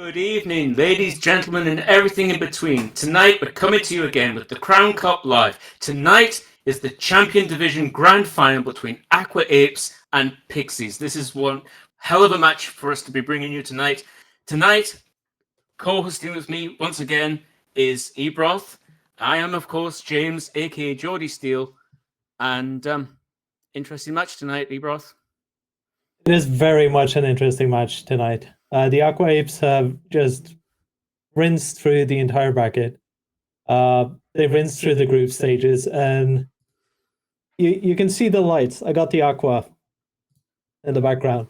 Good evening, ladies, gentlemen, and everything in between. Tonight, we're coming to you again with the Crown Cup Live. Tonight is the Champion Division Grand Final between Aqua Apes and Pixies. This is one hell of a match for us to be bringing you tonight. Tonight, co-hosting with me once again is Ebroth. I am, of course, James, aka Geordie Steele, and interesting match tonight, Ebroth. It is very much an interesting match tonight. The Aqua Apes have just rinsed through the entire bracket. They've rinsed through the group stages, and you can see the lights. I got the Aqua in the background,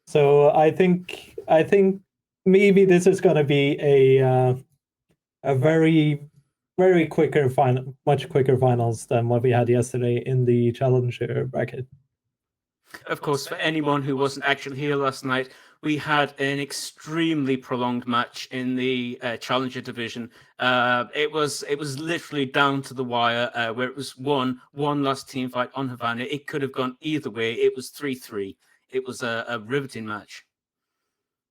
so I think maybe this is going to be a very quicker final, much quicker finals than what we had yesterday in the Challenger bracket. Of course, for anyone who wasn't actually here last night, we had an extremely prolonged match in the Challenger division. It was literally down to the wire, where it was one last team fight on Havana. It could have gone either way. It was 3-3. It was a riveting match.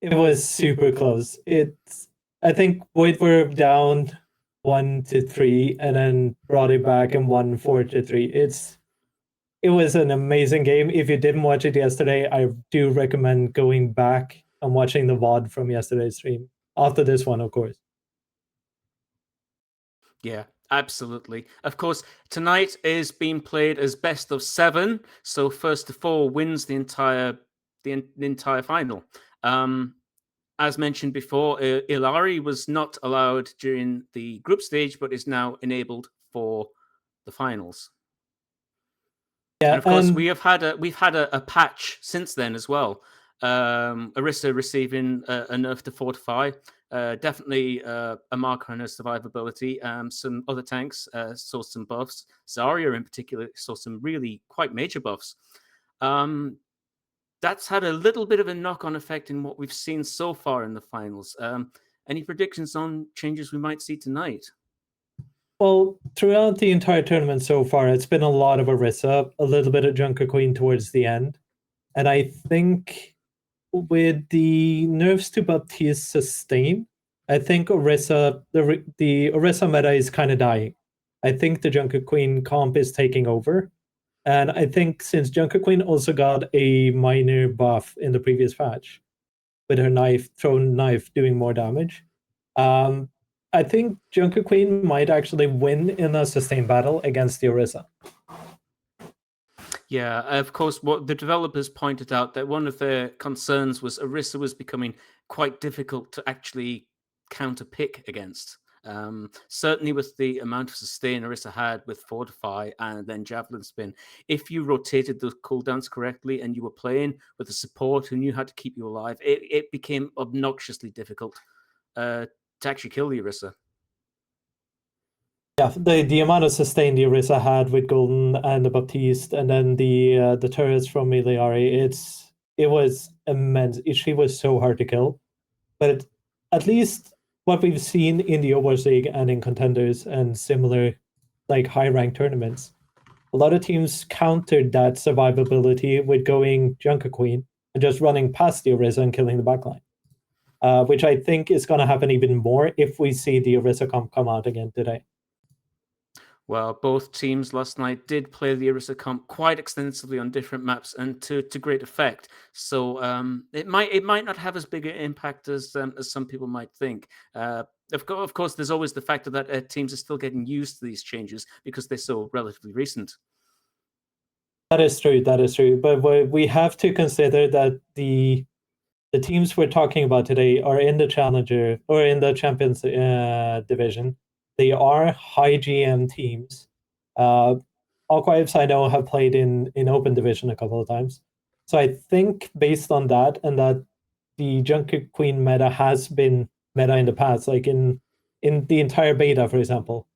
It was super close. I think Void were down 1-3 and then brought it back and won 4-3. It was an amazing game. If you didn't watch it yesterday, I do recommend going back and watching the VOD from yesterday's stream. After this one, of course. Yeah, absolutely. Of course, tonight is being played as best of 7. So first to 4 wins the entire final. As mentioned before, Ilari was not allowed during the group stage, but is now enabled for the finals. Yeah, and of course, we've had a patch since then as well. Orisa receiving a nerf to Fortify, definitely a marker on her survivability. Some other tanks saw some buffs. Zarya in particular saw some really quite major buffs. That's had a little bit of a knock-on effect in what we've seen so far in the finals. Any predictions on changes we might see tonight? Well, throughout the entire tournament so far, it's been a lot of Orisa, a little bit of Junker Queen towards the end. And I think with the nerfs to Baptiste sustain, I think Orisa, the Orisa meta is kind of dying. I think the Junker Queen comp is taking over. And I think since Junker Queen also got a minor buff in the previous patch, with her thrown knife doing more damage, I think Junker Queen might actually win in a sustained battle against the Orisa. Yeah, of course, what the developers pointed out that one of their concerns was Orisa was becoming quite difficult to actually counter-pick against. Certainly with the amount of sustain Orisa had with Fortify and then Javelin Spin, if you rotated the cooldowns correctly and you were playing with a support who knew how to keep you alive, it became obnoxiously difficult to actually kill the Orisa. Yeah, the amount of sustain the Orisa had with Golden and the Baptiste, and then the turrets from Miliari, it was immense. She was so hard to kill. But at least what we've seen in the Overwatch League and in contenders and similar like high ranked tournaments, a lot of teams countered that survivability with going Junker Queen and just running past the Orisa and killing the backline. Which I think is going to happen even more if we see the Orisa comp come out again today. Well, both teams last night did play the Orisa comp quite extensively on different maps and to great effect. So it might not have as big an impact as some people might think. Of course, there's always the factor that teams are still getting used to these changes because they're so relatively recent. That is true. That is true. But we have to consider that the teams we're talking about today are in the Challenger or in the Champions division. They are high GM teams. Aqua Apes, I know, have played in Open Division a couple of times. So I think based on that and that the Junker Queen meta has been meta in the past, like in the entire beta, for example,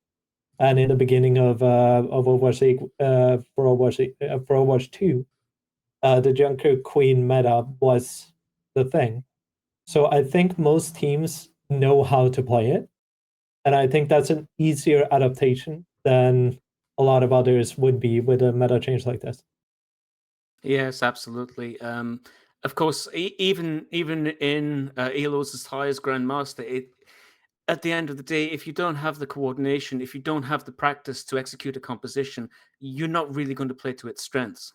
and in the beginning of Overwatch League for Overwatch 2, the Junker Queen meta was the thing. So I think most teams know how to play it. And I think that's an easier adaptation than a lot of others would be with a meta change like this. Yes, absolutely. Of course, even in Elo's as high as Grandmaster, at the end of the day, if you don't have the coordination, if you don't have the practice to execute a composition, you're not really going to play to its strengths.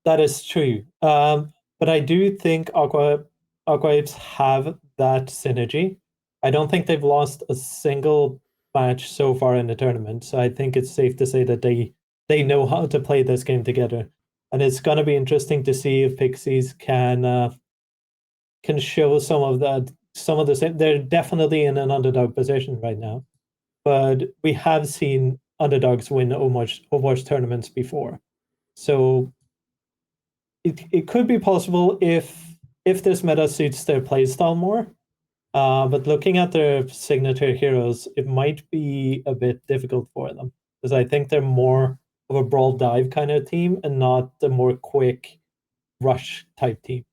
That is true. But I do think Aqua Apes have that synergy. I don't think they've lost a single match so far in the tournament. So I think it's safe to say that they know how to play this game together. And it's gonna be interesting to see if Pixies can show some of the same. They're definitely in an underdog position right now. But we have seen underdogs win Overwatch tournaments before. So it could be possible if this meta suits their playstyle more. But looking at their signature heroes, it might be a bit difficult for them because I think they're more of a brawl dive kind of team and not the more quick rush type team.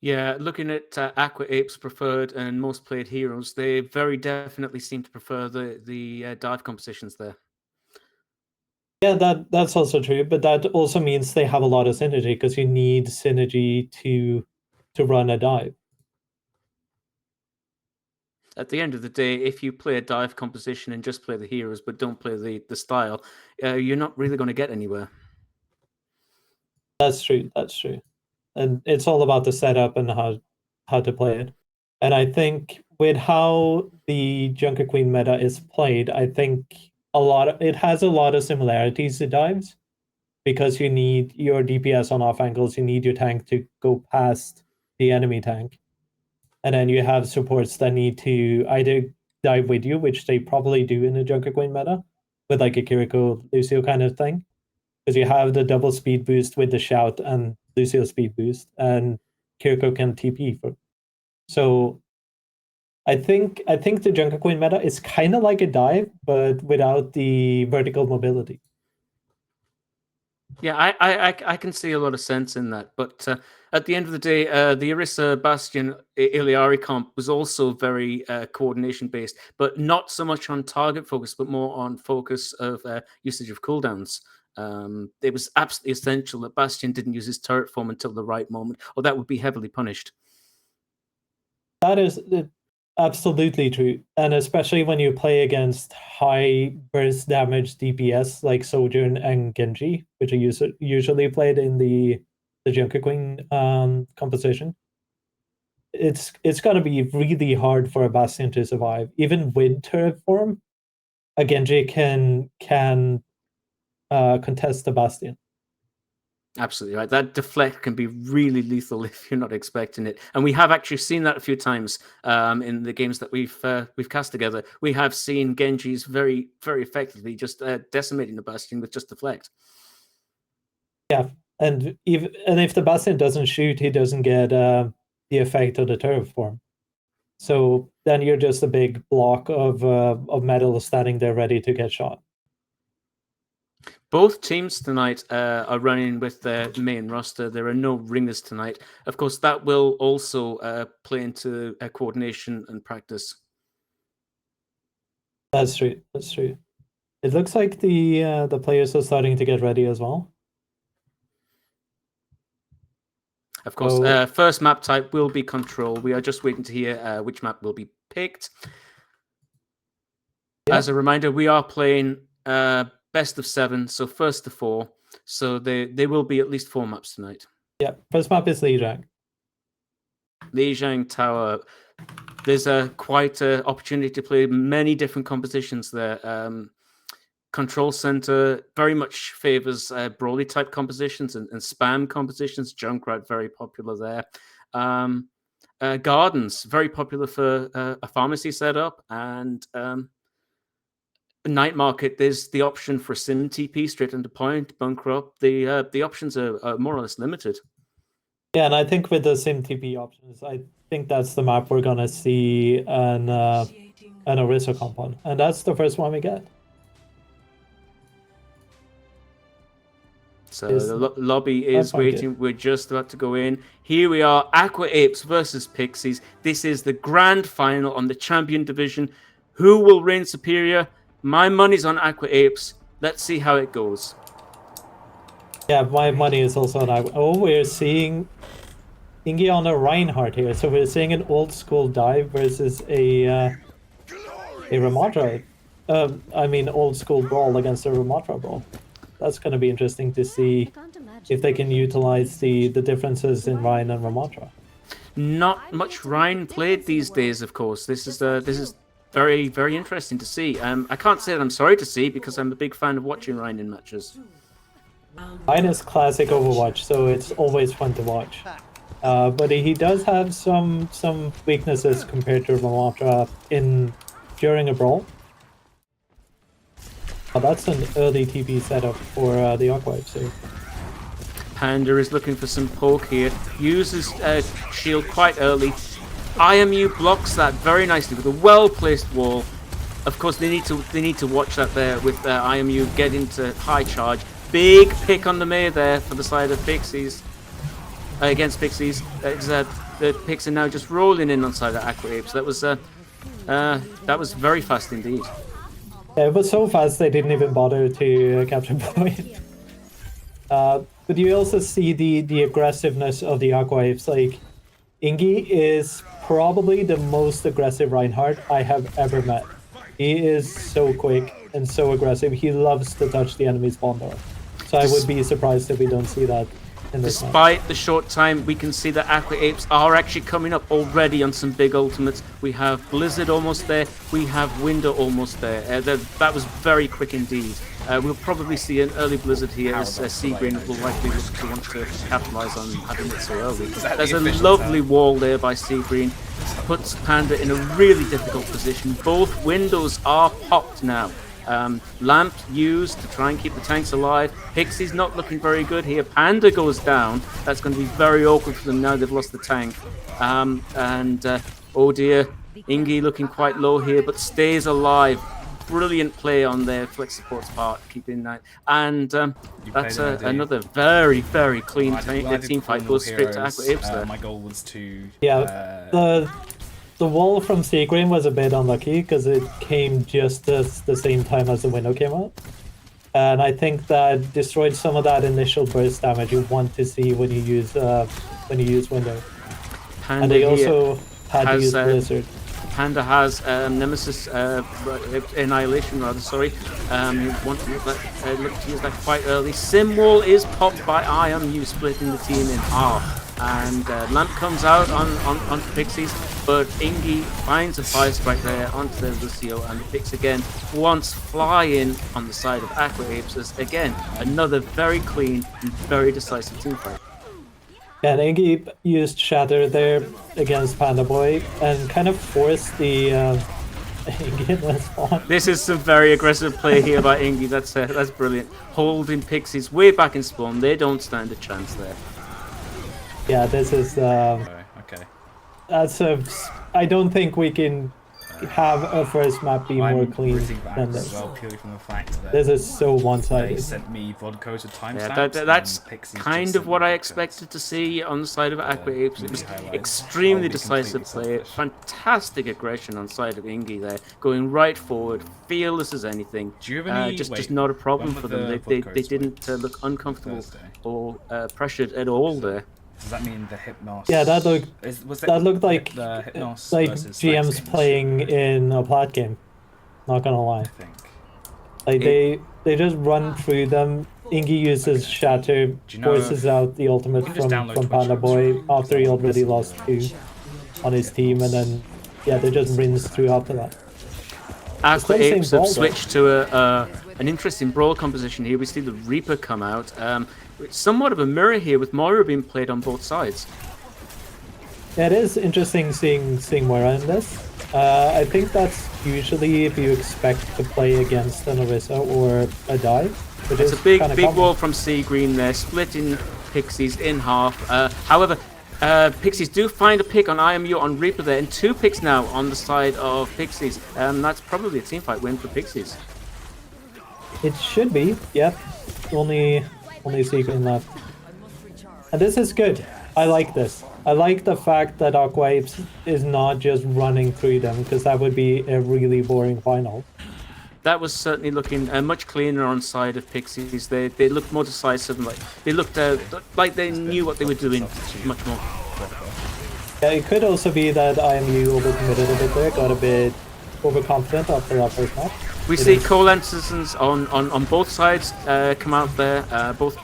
Yeah, looking at Aqua Apes' preferred and most played heroes, they very definitely seem to prefer the dive compositions there. Yeah, that's also true, but that also means they have a lot of synergy because you need synergy to run a dive. At the end of the day, if you play a dive composition and just play the heroes but don't play the style, you're not really going to get anywhere. That's true. That's true. And it's all about the setup and how to play it. And I think with how the Junker Queen meta is played, I think it has a lot of similarities to dives because you need your DPS on off angles, you need your tank to go past the enemy tank. And then you have supports that need to either dive with you, which they probably do in the Junker Queen meta, with like a Kiriko Lucio kind of thing. Because you have the double speed boost with the shout and Lucio speed boost, and Kiriko can TP for. So I think the Junker Queen meta is kind of like a dive, but without the vertical mobility. Yeah, I can see a lot of sense in that. But at the end of the day, the Orisa Bastion Iliari comp was also very coordination based, but not so much on target focus, but more on focus of usage of cooldowns. It was absolutely essential that Bastion didn't use his turret form until the right moment, or that would be heavily punished. That is absolutely true. And especially when you play against high burst damage DPS like Sojourn and Genji, which are usually played in the Junker Queen composition. It's gonna be really hard for a Bastion to survive. Even with turret form, a Genji can contest the Bastion. Absolutely right. That deflect can be really lethal if you're not expecting it, and we have actually seen that a few times in the games that we've cast together. We have seen Genji's very effectively just decimating the Bastion with just deflect. Yeah, and if the Bastion doesn't shoot, he doesn't get the effect of the turret form. So then you're just a big block of metal standing there ready to get shot. Both teams tonight are running with their main roster. There are no ringers tonight. Of course, that will also play into coordination and practice. That's true. That's true. It looks like the players are starting to get ready as well. Of course, first map type will be control. We are just waiting to hear which map will be picked. Yep. As a reminder, we are playing best of 7, so first to 4. So there will be at least 4 maps tonight. Yeah, first map is Lijiang. Lijiang Tower. There's quite an opportunity to play many different compositions there. Control Center very much favors brawly type compositions and spam compositions. Junkrat very popular there. Gardens very popular for a pharmacy setup, and Night Market. There's the option for sim TP straight into point, bunker up. The options are more or less limited. Yeah, and I think with the sim TP options, I think that's the map we're gonna see an Orisa compound, and that's the first one we get. So the lobby is waiting. We're just about to go in. Here we are, Aqua Apes versus Pixies. This is the grand final on the champion division. Who will reign superior? My money's on Aqua Apes. Let's see how it goes. Yeah, my money is also on Aqua. Oh, we're seeing Ingi on a Reinhardt here. So we're seeing an old school dive versus a Ramatra. I mean, old school brawl against a Ramatra brawl. That's going to be interesting to see if they can utilize the differences in Ryan and Ramatra. Not much Ryan played these days, of course. This is very, very interesting to see. I can't say that I'm sorry to see because I'm a big fan of watching Ryan in matches. Ryan is classic Overwatch, so it's always fun to watch. But he does have some weaknesses compared to Ramatra during a brawl. That's an early TP setup for the Aqua. So Panda is looking for some poke here. Uses shield quite early. IMU blocks that very nicely with a well-placed wall. Of course, they need to watch that there with IMU get into high charge. Big pick on the May there for the side of Pixies. Against Pixies, the picks are now just rolling in on side of Aqua Apes. That was very fast indeed. Yeah, it was so fast they didn't even bother to capture point. But you also see the aggressiveness of the Aqua Apes. Like, Ingi is probably the most aggressive Reinhardt I have ever met. He is so quick and so aggressive. He loves to touch the enemy's spawn door. So I would be surprised if we don't see that in this match. Despite the short time, we can see that Aqua Apes are actually coming up already on some big ultimates. We have Blizzard almost there. We have Window almost there. That was very quick indeed. We'll probably see an early Blizzard here as Seagreen will likely look to want to capitalize on having it so early. There's a lovely wall there by Seagreen. Puts Panda in a really difficult position. Both windows are popped now. Lamp used to try and keep the tanks alive. Pixie's not looking very good here. Panda goes down. That's going to be very awkward for them now they've lost the tank. Oh dear, Ingi looking quite low here, but stays alive. Brilliant play on their flex support's part, keeping that. And that's another very, very clean team fight. Goes straight to Aqua Apes there. My goal was to... Yeah, the wall from Seagreen was a bit unlucky because it came just the same time as the window came out. And I think that destroyed some of that initial burst damage you want to see when you use window. Panda and they also had to use Blizzard. Panda has Nemesis Annihilation, rather. Sorry, you want to look to use that quite early. Simwall is popped by IMU, splitting the team in half. And Lamp comes out on Pixies, but Ingi finds a fire strike there onto the Lucio, and the Pix again once fly in on the side of Aqua Apes as again another very clean and very decisive team fight. And Ingi used Shatter there against Panda Boy and kind of forced the Ingi in the spawn. This is some very aggressive play here by Ingi. That's brilliant. Holding Pixies way back in spawn. They don't stand a chance there. Yeah, this is. Okay. That's I don't think we can have a first map be more clean than this. Well, purely from the fact that this is so one-sided. They sent me vodka to Yeah, timestamps. that's kind of what I expected to see on the side of Aqua Apes. It was extremely decisive play, fantastic aggression on the side of Ingi there, going right forward, fearless as anything. Do you have any, just not a problem for them. They didn't look uncomfortable or pressured at all there. Does that mean the Hypnos? Yeah, that looked like the Hypnos like versus GM's playing in a plat game. Not gonna lie. Like they just run through them. Ingi uses Shatter, forces out the ultimate from Panda Boy after he already lost 2 on his team, and then yeah, they just rinse through after that. Aqua Apes have switched to an interesting brawl composition here. We see the Reaper come out. It's somewhat of a mirror here with Moira being played on both sides. Yeah, it is interesting seeing Moira in this. I think that's usually if you expect to play against an Orisa or a dive. It's a big wall from Seagreen there, splitting Pixies in half. However, Pixies do find a pick on IMU on Reaper there, and 2 picks now on the side of Pixies. That's probably a teamfight win for Pixies. It should be, yep. Only Seagreen left. And this is good. I like this. I like the fact that Aqua Apes is not just running through them, because that would be a really boring final. that was certainly looking much cleaner on side of Pixies. They looked more decisive, and they looked like they knew what they were doing much more. Yeah, it could also be that IMU overcommitted a bit there, got a bit overconfident after that first match. We see Cole Anderson's on both sides come out there. Both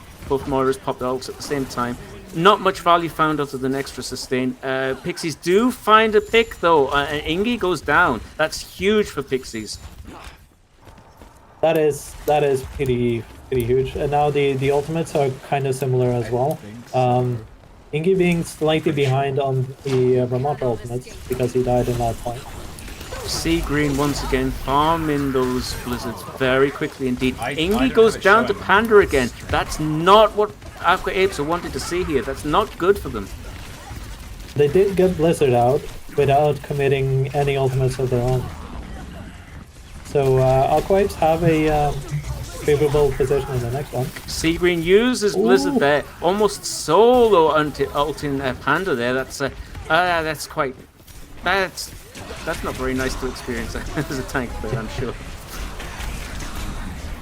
Moiras pop the ults at the same time. Not much value found other than extra sustain. Pixies do find a pick though, and Ingi goes down. That's huge for Pixies. That is pretty huge. And now the ultimates are kind of similar as well. Ingi being slightly behind on the Ramatra ultimates because he died in that fight. Sea Green once again farming those blizzards very quickly indeed. Ingi goes down to Panda again. That's not what Aqua Apes are wanting to see here. That's not good for them. They did get Blizzard out without committing any ultimates of their own. So Aqua Apes have a favorable position in the next one. Sea Green uses Blizzard there, almost solo ulting Panda there. That's not very nice to experience as a tank player, I'm sure.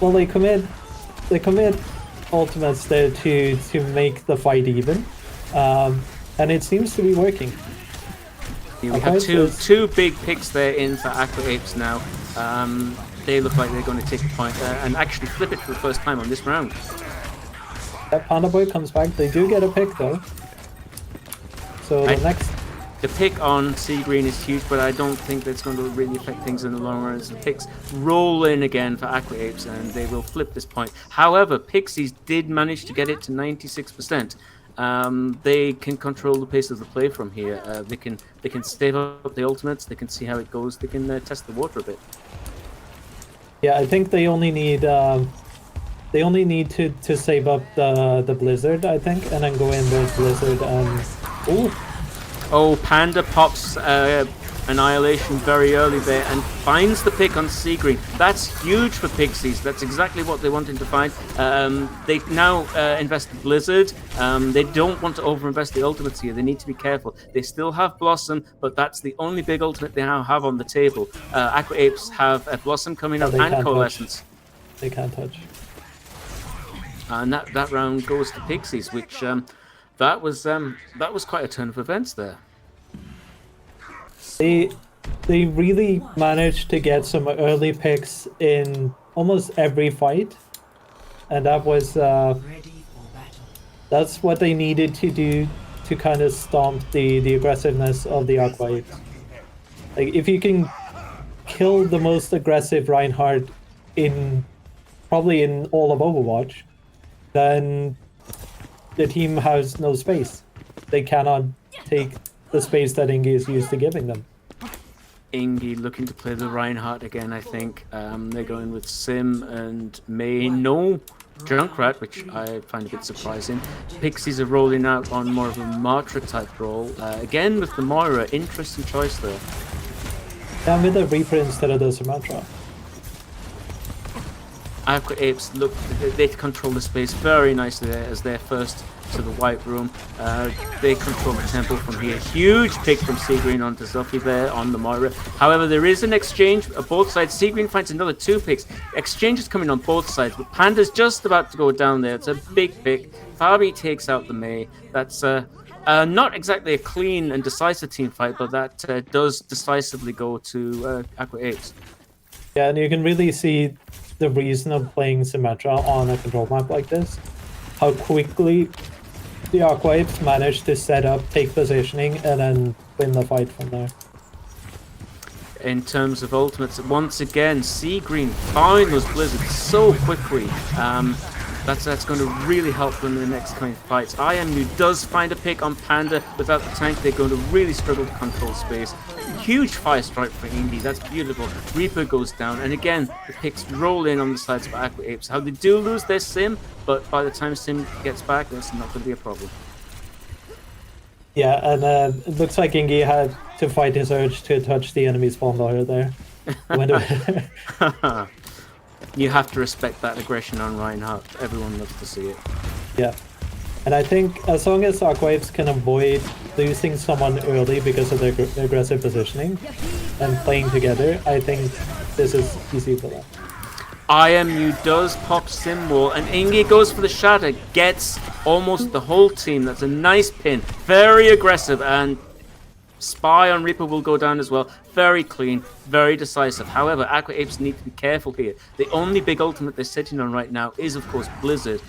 Well, they commit ultimates there to make the fight even, and it seems to be working. Yeah, we have two big picks there in for Aqua Apes now. They look like they're going to take a point and actually flip it for the first time on this round. That Panda Boy comes back. They do get a pick though. So the pick on Sea Green is huge, but I don't think that's going to really affect things in the long run. As the picks roll in again for Aqua Apes, and they will flip this point. However, Pixies did manage to get it to 96%. They can control the pace of the play from here. They can stave up the ultimates. They can see how it goes. They can test the water a bit. Yeah, I think they only need to save up the Blizzard, I think, and then go in with Blizzard and Oh, Panda pops Annihilation very early there and finds the pick on Sea Green. That's huge for Pixies. That's exactly what they wanted to find. They now invest Blizzard. They don't want to overinvest the ultimates here. They need to be careful. They still have Blossom, but that's the only big ultimate they now have on the table. Aqua Apes have a Blossom coming up and Coalescence. They can't touch. And that round goes to Pixies, which that was quite a turn of events there. They really managed to get some early picks in almost every fight, and that was that's what they needed to do to kind of stomp the aggressiveness of the Aqua Apes. Like, if you can kill the most aggressive Reinhardt probably in all of Overwatch, then the team has no space. They cannot take the space that Ingi is used to giving them. Ingi looking to play the Reinhardt again, I think. They're going with Sim and May. No Junkrat, which I find a bit surprising. Pixies are rolling out on more of a Matra type role. Again with the Moira, interesting choice there. And with the Reaper instead of the Sumatra. Aqua Apes look, they control the space very nicely there as they're first to the White Room. They control the temple from here. Huge pick from Sea Green onto Zuffy there on the Moira. However, there is an exchange on both sides. Sea Green finds another 2 picks. Exchange is coming on both sides, but Panda's just about to go down there. It's a big pick. Fabi takes out the May. That's not exactly a clean and decisive team fight, but that does decisively go to Aqua Apes. Yeah, and you can really see the reason of playing Symmetra on a control map like this. How quickly the Aqua Apes manage to set up, take positioning, and then win the fight from there. In terms of ultimates, once again, Sea Green firing those blizzards so quickly. That's going to really help them in the next coming fights. IMU does find a pick on Panda. Without the tank, they're going to really struggle to control space. Huge fire strike for Indy. That's beautiful. Reaper goes down. And again, the picks roll in on the sides of Aqua Apes. How they do lose their Sim, but by the time Sim gets back, that's not going to be a problem. Yeah, and it looks like Ingi had to fight his urge to touch the enemy spawn lawyer there. You have to respect that aggression on Reinhardt. Everyone loves to see it. Yeah. And I think as long as Aqua Apes can avoid losing someone early because of their aggressive positioning and playing together, I think this is easy for them. IMU does pop Simwall, and Ingi goes for the shatter, gets almost the whole team. That's a nice pin. Very aggressive, and Spy on Reaper will go down as well. Very clean, very decisive. However, Aqua Apes need to be careful here. The only big ultimate they're sitting on right now is, of course, Blizzard.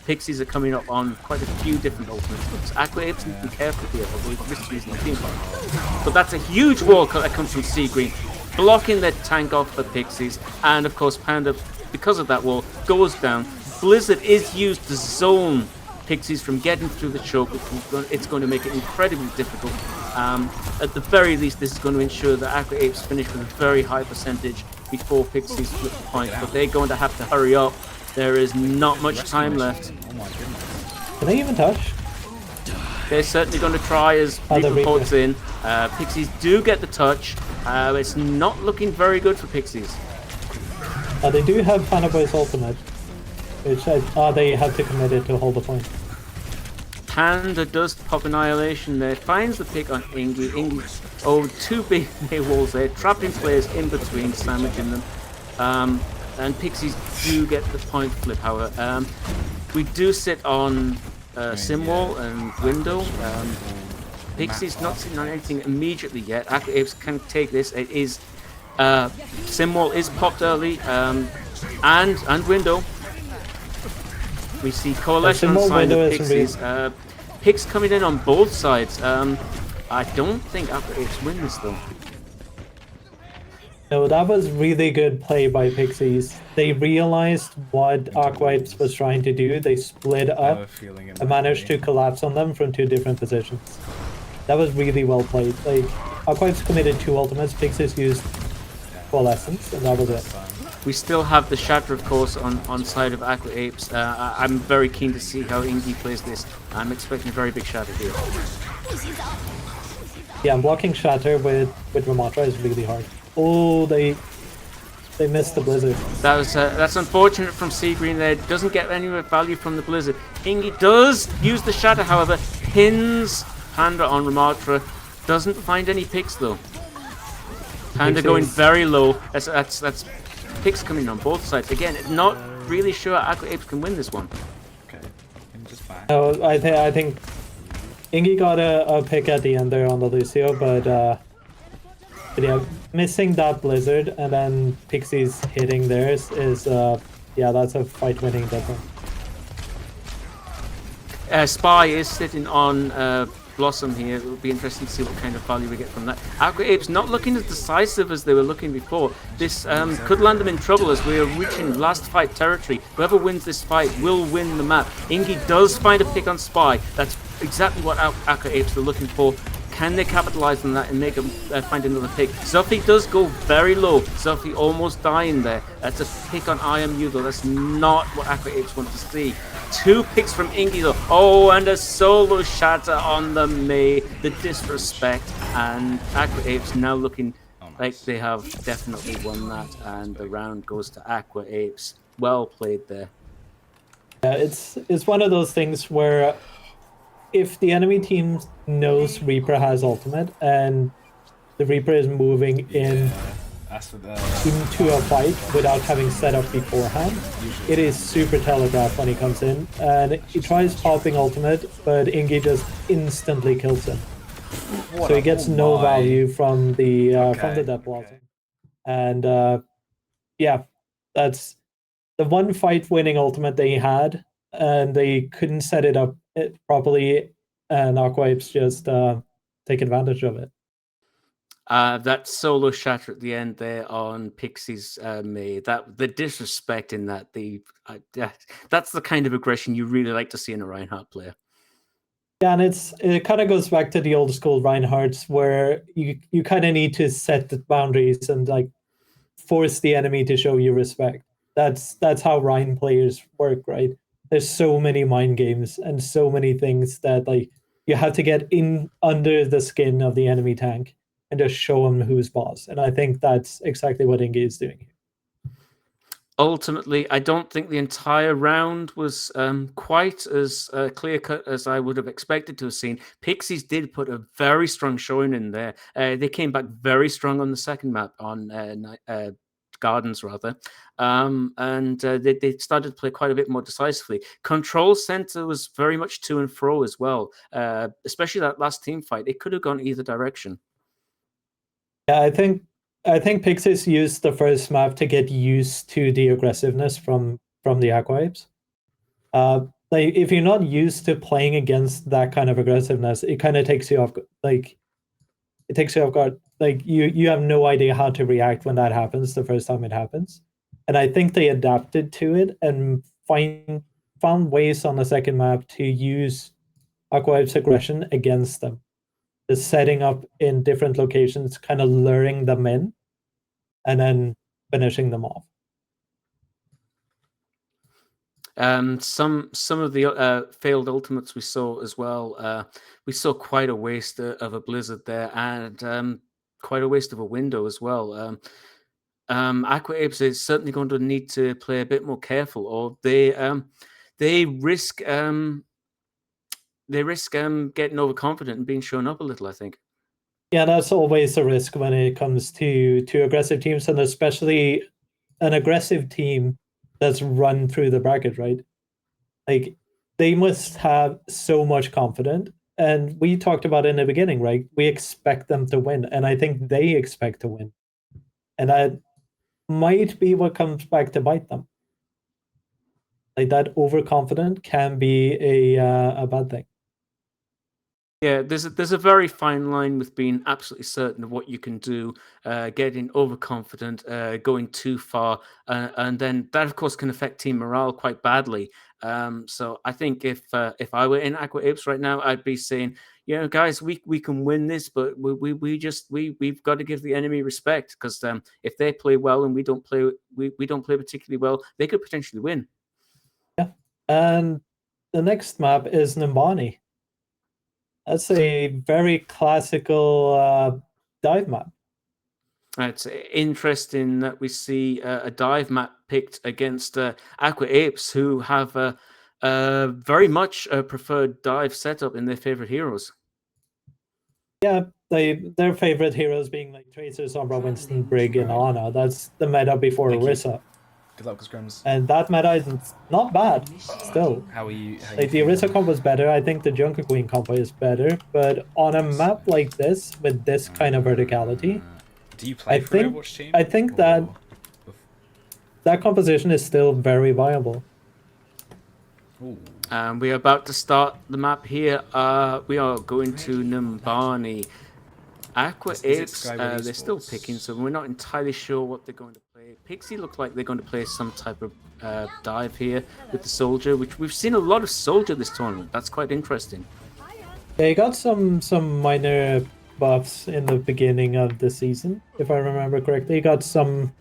Pixies are coming up on quite a few different ultimates. So Aqua Apes need to be careful here, although Mystery's not team fight. But that's a huge wall cut that comes from Sea Green, blocking their tank off the Pixies. And, of course, Panda, because of that wall, goes down. Blizzard is used to zone Pixies from getting through the choke. It's going to make it incredibly difficult. At the very least, this is going to ensure that Aqua Apes finish with a very high percentage before Pixies flip the point. But they're going to have to hurry up. There is not much time left. Oh my goodness. Can they even touch? They're certainly going to try as Reaper reports in. Pixies do get the touch. It's not looking very good for Pixies. They do have Panaboy's ultimate, which they have to commit it to hold the point. Panda does pop Annihilation there, finds the pick on Ingi. Ingi, two big walls there, trapping players in between, sandwiching them. And Pixies do get the point flip, however. We do sit on Simwall and Window. Pixies not sitting on anything immediately yet. Aqua Apes can take this. It is Simwall is popped early, and Window. We see Coalition on the side of Pixies. Picks coming in on both sides. I don't think Aqua Apes win this though. No, that was really good play by Pixies. They realized what Aqua Apes was trying to do. They split up and managed to collapse on them from two different positions. That was really well played. Like, Aqua Apes committed two ultimates. Pixies used Coalescence, and that was it. We still have the Shatter, of course, on side of Aqua Apes. I'm very keen to see how Ingi plays this. I'm expecting a very big Shatter here. Yeah, blocking Shatter with Ramatra is really hard. Oh, they missed the Blizzard. That's unfortunate from Sea Green there. Doesn't get any value from the Blizzard. Ingi does use the Shatter, however, pins Panda on Ramatra. Doesn't find any picks though. Panda going very low. That's picks coming on both sides. Again, not really sure Aqua Apes can win this one. Okay, just back. No, I think Ingi got a pick at the end there on the Lucio, but yeah, missing that Blizzard and then Pixies hitting theirs is yeah, that's a fight-winning difference. Spy is sitting on Blossom here. It will be interesting to see what kind of value we get from that. Aqua Apes not looking as decisive as they were looking before. This could land them in trouble as we are reaching last fight territory. Whoever wins this fight will win the map. Ingi does find a pick on Spy. That's exactly what Aqua Apes were looking for. Can they capitalize on that and make them find another pick? Zuffy does go very low. Zuffy almost dying there. That's a pick on IMU though. That's not what Aqua Apes want to see. Two picks from Ingi though. Oh, and a solo shatter on the May. The disrespect. And Aqua Apes now looking like they have definitely won that. And the round goes to Aqua Apes. Well played there. Yeah, it's one of those things where if the enemy team knows Reaper has ultimate and the Reaper is moving in into a fight without having set up beforehand, it is super telegraphed when he comes in, and he tries popping ultimate, but Ingi just instantly kills him. So he gets no value from the death blocking. And yeah, that's the one fight winning ultimate they had, and they couldn't set it up properly, and Aqua Apes just take advantage of it. That solo shatter at the end there on Pixies May, that the disrespect in that, that's the kind of aggression you really like to see in a Reinhardt player. Yeah, and it kind of goes back to the old school Reinhardts where you kind of need to set the boundaries and like force the enemy to show you respect. That's how Rein players work, right? There's so many mind games and so many things that like you have to get in under the skin of the enemy tank and just show them who's boss. And I think that's exactly what Ingi is doing here. Ultimately, I don't think the entire round was quite as clear-cut as I would have expected to have seen. Pixies did put a very strong showing in there. They came back very strong on the second map on Gardens rather, and they started to play quite a bit more decisively. Control center was very much to and fro as well, especially that last team fight. It could have gone either direction. Yeah, I think Pixies used the first map to get used to the aggressiveness from the Aqua Apes. Like if you're not used to playing against that kind of aggressiveness, it kind of takes you off. Like it takes you off guard. Like you have no idea how to react when that happens the first time it happens. And I think they adapted to it and found ways on the second map to use Aqua Apes' aggression against them. Just setting up in different locations, kind of luring them in, and then finishing them off. Some of the failed ultimates we saw as well. We saw quite a waste of a blizzard there, and quite a waste of a window as well. Aqua Apes is certainly going to need to play a bit more careful, or they risk getting overconfident and being shown up a little, I think. Yeah, that's always a risk when it comes to aggressive teams, and especially an aggressive team that's run through the bracket, right? Like they must have so much confidence. And we talked about in the beginning, right? We expect them to win, and I think they expect to win. And that might be what comes back to bite them. Like that overconfident can be a bad thing. Yeah, there's a very fine line with being absolutely certain of what you can do, getting overconfident, going too far, and then that of course can affect team morale quite badly. So I think if I were in Aqua Apes right now, I'd be saying, guys, we can win this, but we've got to give the enemy respect, because if they play well and we don't play particularly well, they could potentially win. Yeah, and the next map is Nimbani. That's a very classical dive map. It's interesting that we see a dive map picked against Aqua Apes, who have very much a preferred dive setup in their favorite heroes. Yeah, their favorite heroes being like Tracer, Sombra, Winston, Brig, and Ana. That's the meta before Orisa. Good luck, Scrims. And that meta is not bad still. How are you? Like the Orisa combo is better. I think the Junker Queen combo is better. But on a map like this, with this kind of verticality, do you play for Overwatch team? I think that composition is still very viable. We are about to start the map here. We are going to Nimbani. Aqua Apes, they're still picking, so we're not entirely sure what they're going to play. Pixie look like they're going to play some type of dive here with the Soldier, which we've seen a lot of Soldier this tournament. That's quite interesting. They got some minor buffs in the beginning of the season, if I remember correctly. He got some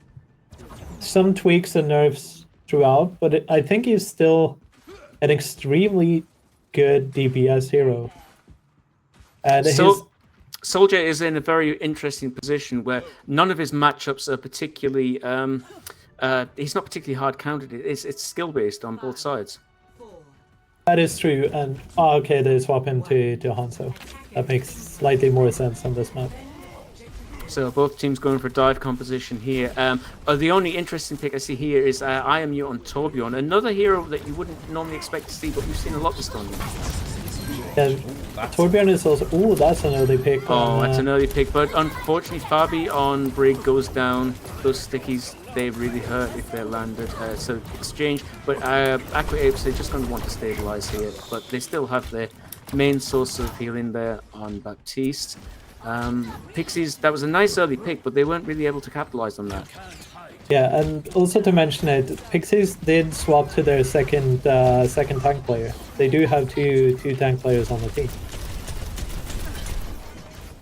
tweaks and nerfs throughout, but I think he's still an extremely good DPS hero. And Soldier is in a very interesting position where none of his matchups are particularly he's not particularly hard counted. It's skill based on both sides. That is true, and okay, they swap him to Hanzo. That makes slightly more sense on this map. So both teams going for dive composition here. The only interesting pick I see here is IMU on Torbjorn, another hero that you wouldn't normally expect to see, but we've seen a lot this tournament. Yeah, Torbjorn is also... Ooh, that's an early pick. That's an early pick, but unfortunately Fabi on Brig goes down. Those stickies, they really hurt if they're landed. So exchange, but Aqua Apes, they're just going to want to stabilize here, but they still have their main source of healing there on Baptiste. Pixies, that was a nice early pick, but they weren't really able to capitalize on that. Yeah, and also to mention it, Pixies did swap to their second tank player. They do have two tank players on the team.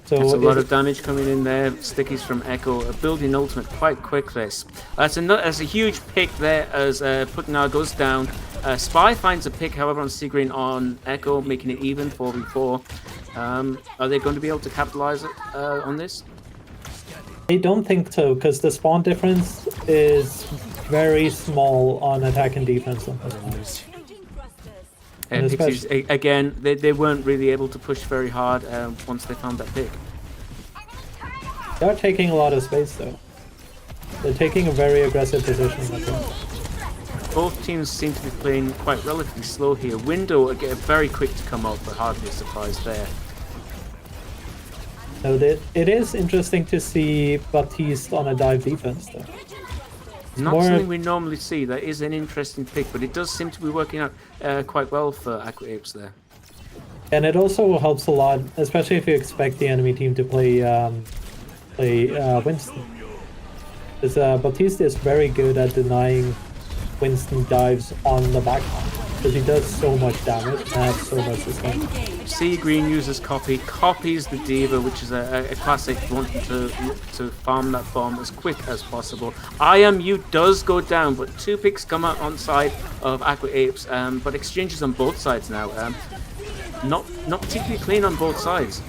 So that's a lot of damage coming in there. Stickies from Echo building ultimate quite quickly. That's a huge pick there as Putnar goes down. Spy finds a pick, however, on Seagreen on Echo, making it even 4v4. Are they going to be able to capitalize on this? I don't think so, because the spawn difference is very small on attack and defense. Pixies, again, they weren't really able to push very hard once they found that pick. They are taking a lot of space, though. They're taking a very aggressive position, I think. Both teams seem to be playing quite relatively slow here. Window are getting very quick to come out, but hardly a surprise there. So it is interesting to see Baptiste on a dive defense, though. Not something we normally see. That is an interesting pick, but it does seem to be working out quite well for Aqua Apes there. And it also helps a lot, especially if you expect the enemy team to play Winston. Because Baptiste is very good at denying Winston dives on the backline, because he does so much damage and has so much sustain. Sea Green uses copies the Diva, which is a classic wanting to farm that bomb as quick as possible. IMU does go down, but 2 picks come out on side of Aqua Apes, but exchanges on both sides now. Not particularly clean on both sides.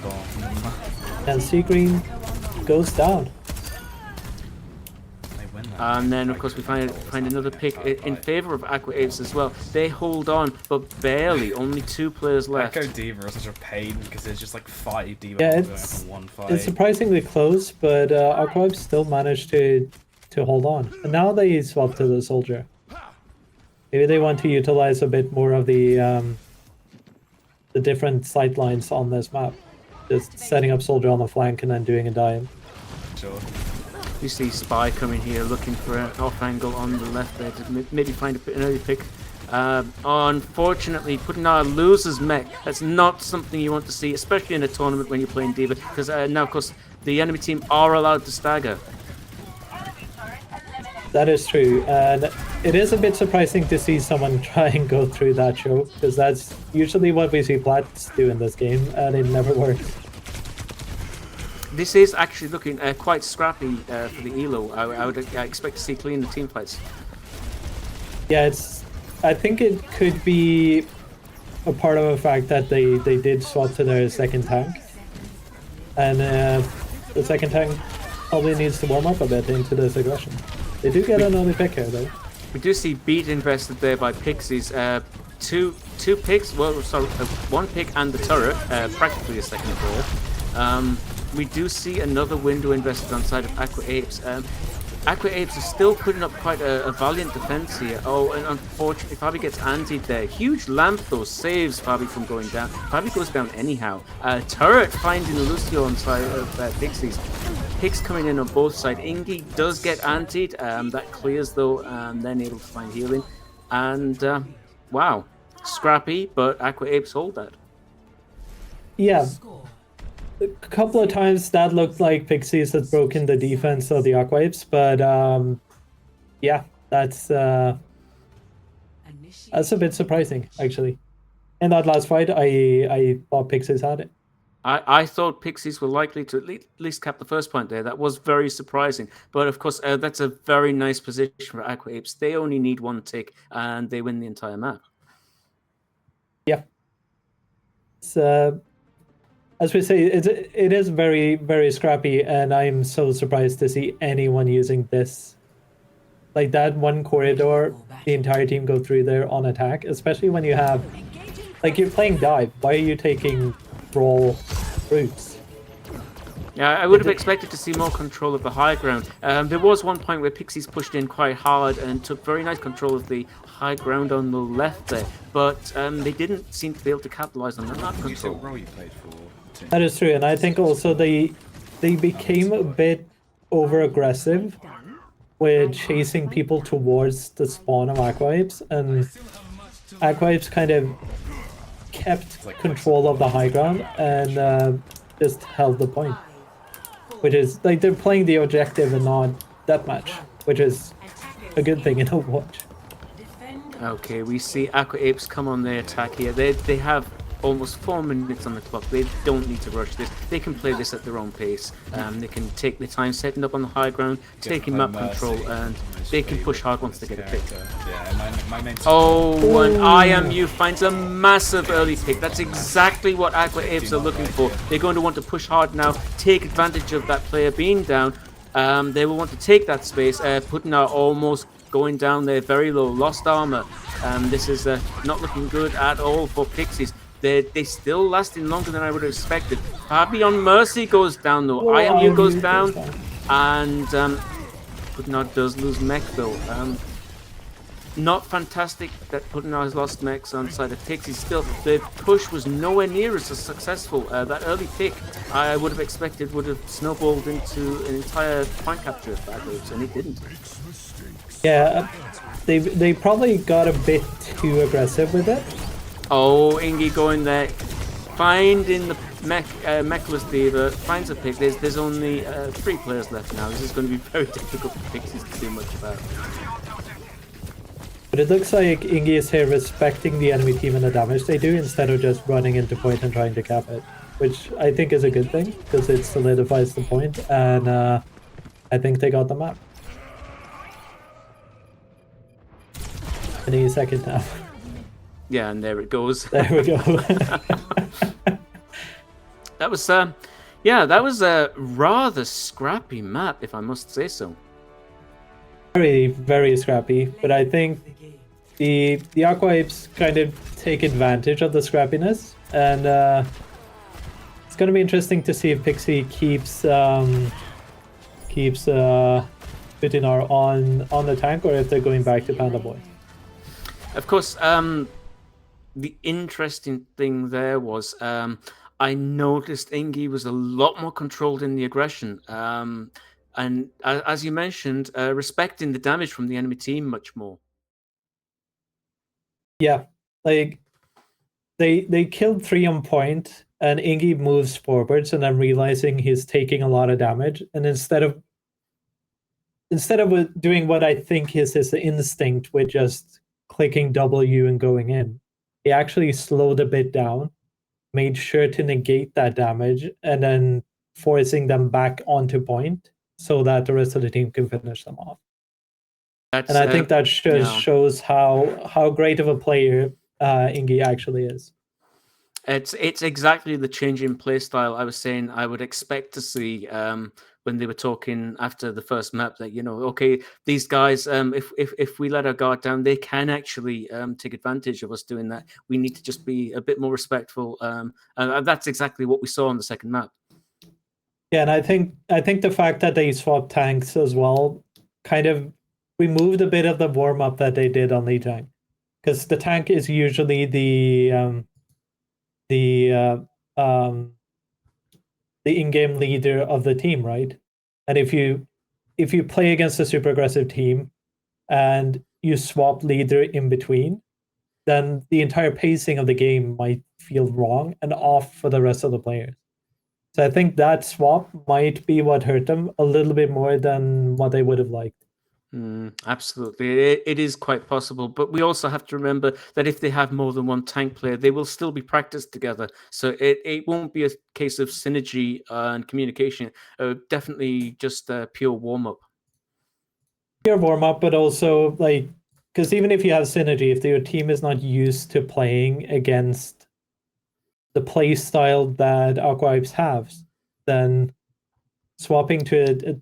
And Sea Green goes down. And then, of course, we find another pick in favor of Aqua Apes as well. They hold on, but barely. Only 2 players left. Echo Diva is such a pain because there's just like 5 Diva Yeah, going up in one fight. it's surprisingly close, but Aqua Apes still managed to hold on. And now they swap to the Soldier. Maybe they want to utilize a bit more of the different sight lines on this map. Just setting up Soldier on the flank and then doing a dive. Sure. You see Spy coming here, looking for an off angle on the left there to maybe find an early pick. Unfortunately, putting out a loser's mech, that's not something you want to see, especially in a tournament when you're playing Diva, because now, of course, the enemy team are allowed to stagger. That is true, and it is a bit surprising to see someone try and go through that show, because that's usually what we see Plats do in this game, and it never works. This is actually looking quite scrappy for the Elo. I would expect to see cleaner team fights. Yeah, I think it could be a part of the fact that they did swap to their second tank. And the second tank probably needs to warm up a bit into this aggression. They do get another pick here, though. We do see beat invested there by Pixies. Two picks, well, sorry, 1 pick and the turret, practically a second player. We do see another window invested on side of Aqua Apes. Aqua Apes are still putting up quite a valiant defense here. Oh, and unfortunately, Fabi gets antied there. Huge lamp, though, saves Fabi from going down. Fabi goes down anyhow. Turret finding Lucio on side of Pixies. Picks coming in on both sides. Ingi does get antied. That clears, though, and then able to find healing. And, wow. Scrappy, but Aqua Apes hold that. Yeah. A couple of times that looked like Pixies had broken the defense of the Aqua Apes, but yeah, that's a bit surprising, actually. In that last fight, I thought Pixies had it. I thought Pixies were likely to at least cap the first point there. That was very surprising. But of course, that's a very nice position for Aqua Apes. They only need 1 tick, and they win the entire map. Yeah. It's, as we say, it is very, very scrappy, and I'm so surprised to see anyone using this. Like that one corridor, the entire team go through there on attack, especially when you have... Like, you're playing dive. Why are you taking brawl routes? Yeah, I would have expected to see more control of the high ground. There was one point where Pixies pushed in quite hard and took very nice control of the high ground on the left there, but they didn't seem to be able to capitalize on that map control. You say what role you played for? That is true, and I think also they became a bit over-aggressive with chasing people towards the spawn of Aqua Apes, and Aqua Apes kind of kept control of the high ground and just held the point. Which is, like, they're playing the objective and not deathmatch, which is a good thing in Overwatch. Okay, we see Aqua Apes come on the attack here. They have almost 4 minutes on the clock. They don't need to rush this. They can play this at their own pace. They can take their time setting up on the high ground, taking map control, and they can push hard once they get a pick. Oh, and IMU finds a massive early pick. That's exactly what Aqua Apes are looking for. They're going to want to push hard now, take advantage of that player being down. They will want to take that space, putting out almost going down there very low. Lost armor. This is not looking good at all for Pixies. They still lasting longer than I would have expected. Fabi on Mercy goes down though. IMU goes down. And Putnard does lose mech though. Not fantastic that Putnard has lost mechs on the side of Pixies. Still, the push was nowhere near as successful. That early pick, I would have expected, would have snowballed into an entire point capture for Apes, and it didn't. Yeah, they probably got a bit too aggressive with it. Oh, Ingi going there, finding the Mechless Diva, finds a pick. There's only 3 players left now. This is going to be very difficult for Pixies to do much about. But it looks like Ingi is here respecting the enemy team and the damage they do instead of just running into point and trying to cap it, which I think is a good thing because it solidifies the point, and I think they got the map. Any second now. Yeah, and there it goes. There we go. That was that was a rather scrappy map, if I must say so. Very, very scrappy, but I think the Aqua Apes kind of take advantage of the scrappiness, and it's going to be interesting to see if Pixie keeps Putinar on the tank, or if they're going back to Panda Boy. Of course, the interesting thing there was I noticed Ingi was a lot more controlled in the aggression. And as you mentioned, respecting the damage from the enemy team much more. Yeah, like they killed 3 on point, and Ingi moves forwards, and I'm realizing he's taking a lot of damage. And instead of doing what I think is his instinct with just clicking W and going in, he actually slowed a bit down, made sure to negate that damage, and then forcing them back onto point, so that the rest of the team can finish them off. And I think that shows how great of a player Ingi actually is. It's exactly the change in play style I was saying I would expect to see when they were talking after the first map, that, you know, okay, these guys, if we let our guard down, they can actually take advantage of us doing that. We need to just be a bit more respectful, and that's exactly what we saw on the second map. Yeah, and I think the fact that they swapped tanks as well kind of removed a bit of the warm up that they did on Lee Tank, because the tank is usually the in-game leader of the team, right? And if you play against a super aggressive team and you swap leader in between, then the entire pacing of the game might feel wrong and off for the rest of the players. So I think that swap might be what hurt them a little bit more than what they would have liked. Absolutely, it is quite possible. But we also have to remember that if they have more than one tank player, they will still be practiced together. So it won't be a case of synergy and communication. Definitely just a pure warm-up. Pure warm-up, but also, like, because even if you have synergy, if your team is not used to playing against the play style that Aqua Apes have, then swapping to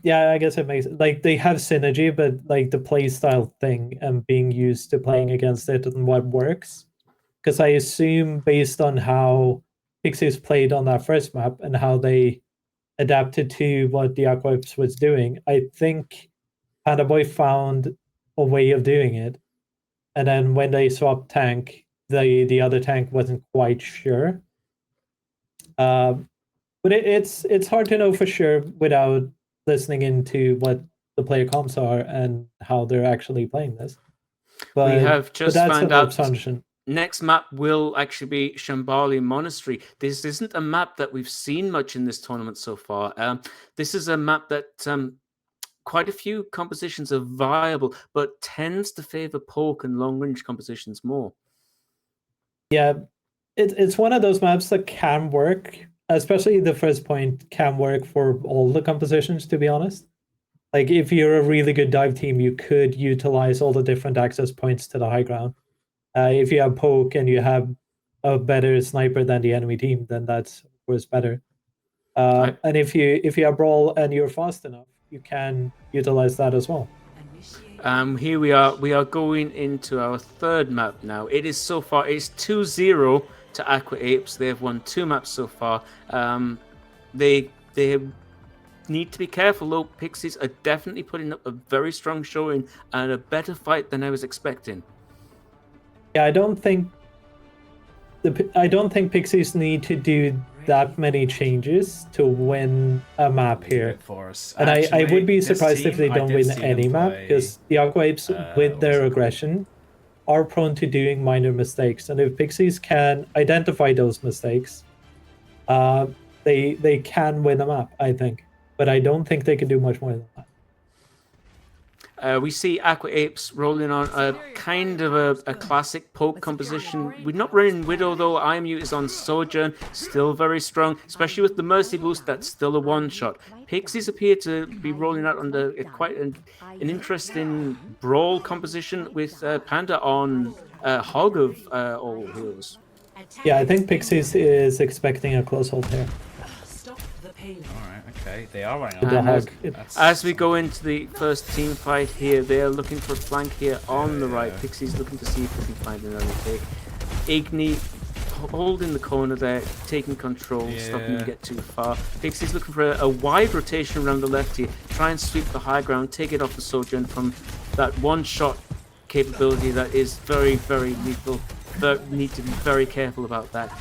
I guess it makes, like, they have synergy, but like the play style thing and being used to playing against it and what works. Because I assume, based on how Pixies played on that first map and how they adapted to what the Aqua Apes was doing, I think Panda Boy found a way of doing it. And then when they swapped tank, the other tank wasn't quite sure. But it's hard to know for sure without listening into what the player comps are and how they're actually playing this. But we have just found out assumption. Next map will actually be Shambhala Monastery. This isn't a map that we've seen much in this tournament so far. This is a map that quite a few compositions are viable, but tends to favor poke and long-range compositions more. Yeah, it's one of those maps that can work, especially the first point can work for all the compositions, to be honest. Like, if you're a really good dive team, you could utilize all the different access points to the high ground. If you have poke and you have a better sniper than the enemy team, then that's, of course, better. And if you have brawl and you're fast enough, you can utilize that as well. Here we are going into our third map now. It is so far, it's 2-0 to Aqua Apes. They have won 2 maps so far. They need to be careful though. Pixies are definitely putting up a very strong showing and a better fight than I was expecting. Yeah, I don't think Pixies need to do that many changes to win a map here. For us. And I Actually, would be this surprised if team, they I don't did win see them any map, play, because the Aqua Apes, with their what's it aggression, are prone to doing minor mistakes. And if Pixies can identify those mistakes, they can win a map, I think. But I don't think they can do much more than that. We see Aqua Apes rolling on a kind of a classic poke composition. We're not running Widow though. IMU is on Sojourn, still very strong, especially with the Mercy boost. That's still a one-shot. Pixies appear to be rolling out on quite an interesting brawl composition with Panda on Hog of all heroes. Yeah, I think Pixies is expecting a close hold here. Alright, okay. They are running The on. Hog. As we go into the first team fight here, they are looking for a flank here on the right. Pixies looking to see if they can find another pick. Igni holding the corner there, taking control, stopping them get too far. Pixies looking for a wide rotation around the left here, try and sweep the high ground, take it off the Sojourn from that one-shot capability that is very, very lethal. Need to be very careful about that.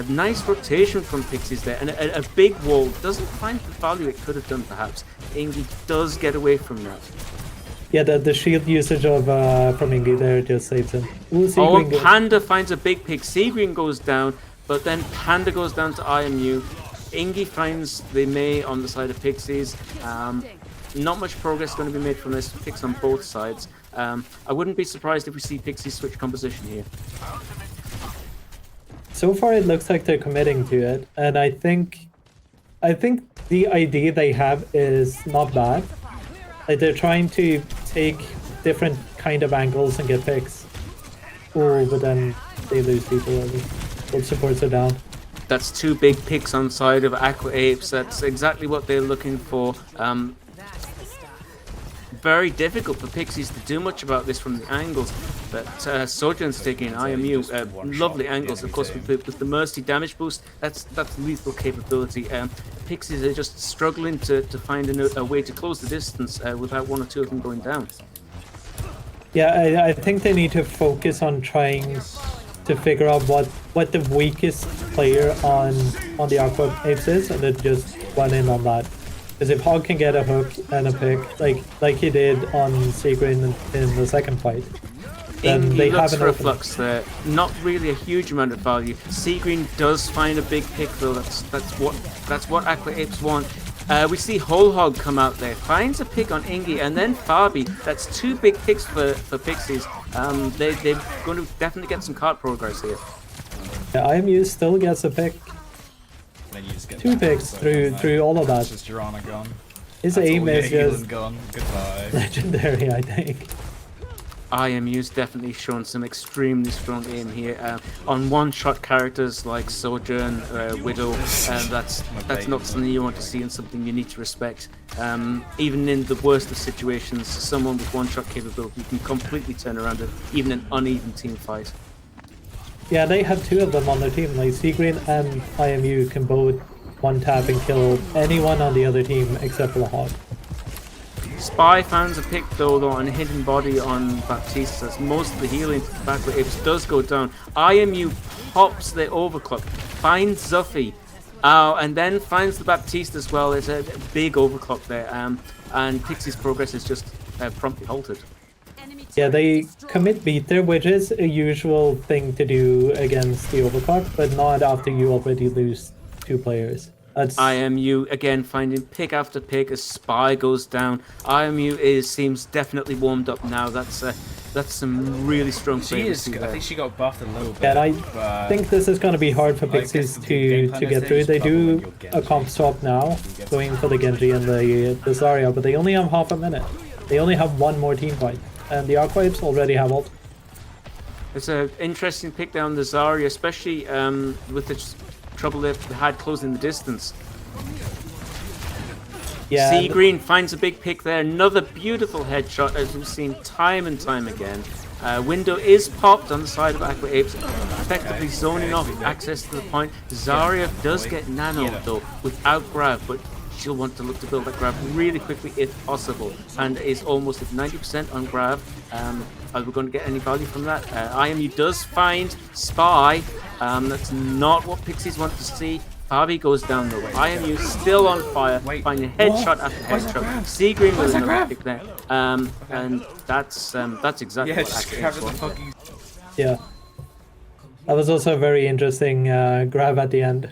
Nice rotation from Pixies there, and a big wall doesn't find the value it could have done perhaps. Ingi does get away from that. Yeah, the shield usage of from Ingi there just saves him. Ooh, Oh, Panda finds a big pick. Seagreen goes down, but then Panda goes down to IMU. Ingi finds the May on the side of Pixies. Not much progress going to be made from this. Picks on both sides. I wouldn't be surprised if we see Pixies switch composition here. So far, it looks like they're committing to it, and I think the idea they have is not bad. Like, they're trying to take different kind of angles and get picks. Oh, but then they lose people. Both supports are down. That's two big picks on side of Aqua Apes. That's exactly what they're looking for. Very difficult for Pixies to do much about this from the angles, but Sojourn's taking IMU lovely angles. Of course, with the Mercy damage boost, that's lethal capability. Pixies are just struggling to find a way to close the distance without one or two of them going down. Yeah, I think they need to focus on trying to figure out what the weakest player on the Aqua Apes is, and then just run in on that. Because if Hog can get a hook and a pick, like he did on Seagreen in the second fight, then Ingi they looks have for an a flux there. Not really a huge amount of value. Seagreen does find a big pick though. That's what Aqua Apes want. We see Whole Hog come out there, finds a pick on Ingi, and then Fabi. That's two big picks for Pixies. They're going to definitely get some card progress here. Yeah, IMU still gets a pick. Then you just get Two picks through all of that. Just Jorana gone. His That's aim all is your just healing gone. Goodbye. legendary, I think. IMU's definitely shown some extremely strong aim here on one-shot characters like Sojourn, Widow. That's not something you want to see and something you need to respect. Even in the worst of situations, someone with one-shot capability can completely turn around even an uneven team fight. Yeah, they have two of them on their team. Like Seagreen and IMU can both one-tap and kill anyone on the other team except for the Hog. Spy finds a pick though on hidden body on Baptiste. As most of the healing back with Apes does go down. IMU pops the overclock, finds Zuffy, and then finds the Baptiste as well. There's a big overclock there, and Pixie's progress is just promptly halted. Yeah, they commit beater, which is a usual thing to do against the overclock, but not after you already lose two players. That's IMU again finding pick after pick as Spy goes down. IMU seems definitely warmed up now. That's some really strong play. I think she got buffed a little bit. and I think this is going to be hard for Pixies to get through. They do a comp swap now, going for the Genji and the Zarya, but they only have half a minute. They only have one more team fight, and the Aqua Apes already have ult. It's an interesting pick down the Zarya, especially with the trouble they had closing the distance. Yeah, Seagreen finds a big pick there. Another beautiful headshot, as we've seen time and time again. Window is popped on the side of Aqua Apes, effectively zoning off access to the point. Zarya does get nanoed though without grab, but she'll want to look to build that grab really quickly if possible, and is almost at 90% on grab. Are we going to get any value from that? IMU does find Spy. That's not what Pixies want to see. Fabi goes down though. IMU still on fire, finding headshot after headshot. Seagreen with another pick there. And that's exactly what just Aqua grab Apes the want. fucking... Yeah. That was also a very interesting grab at the end.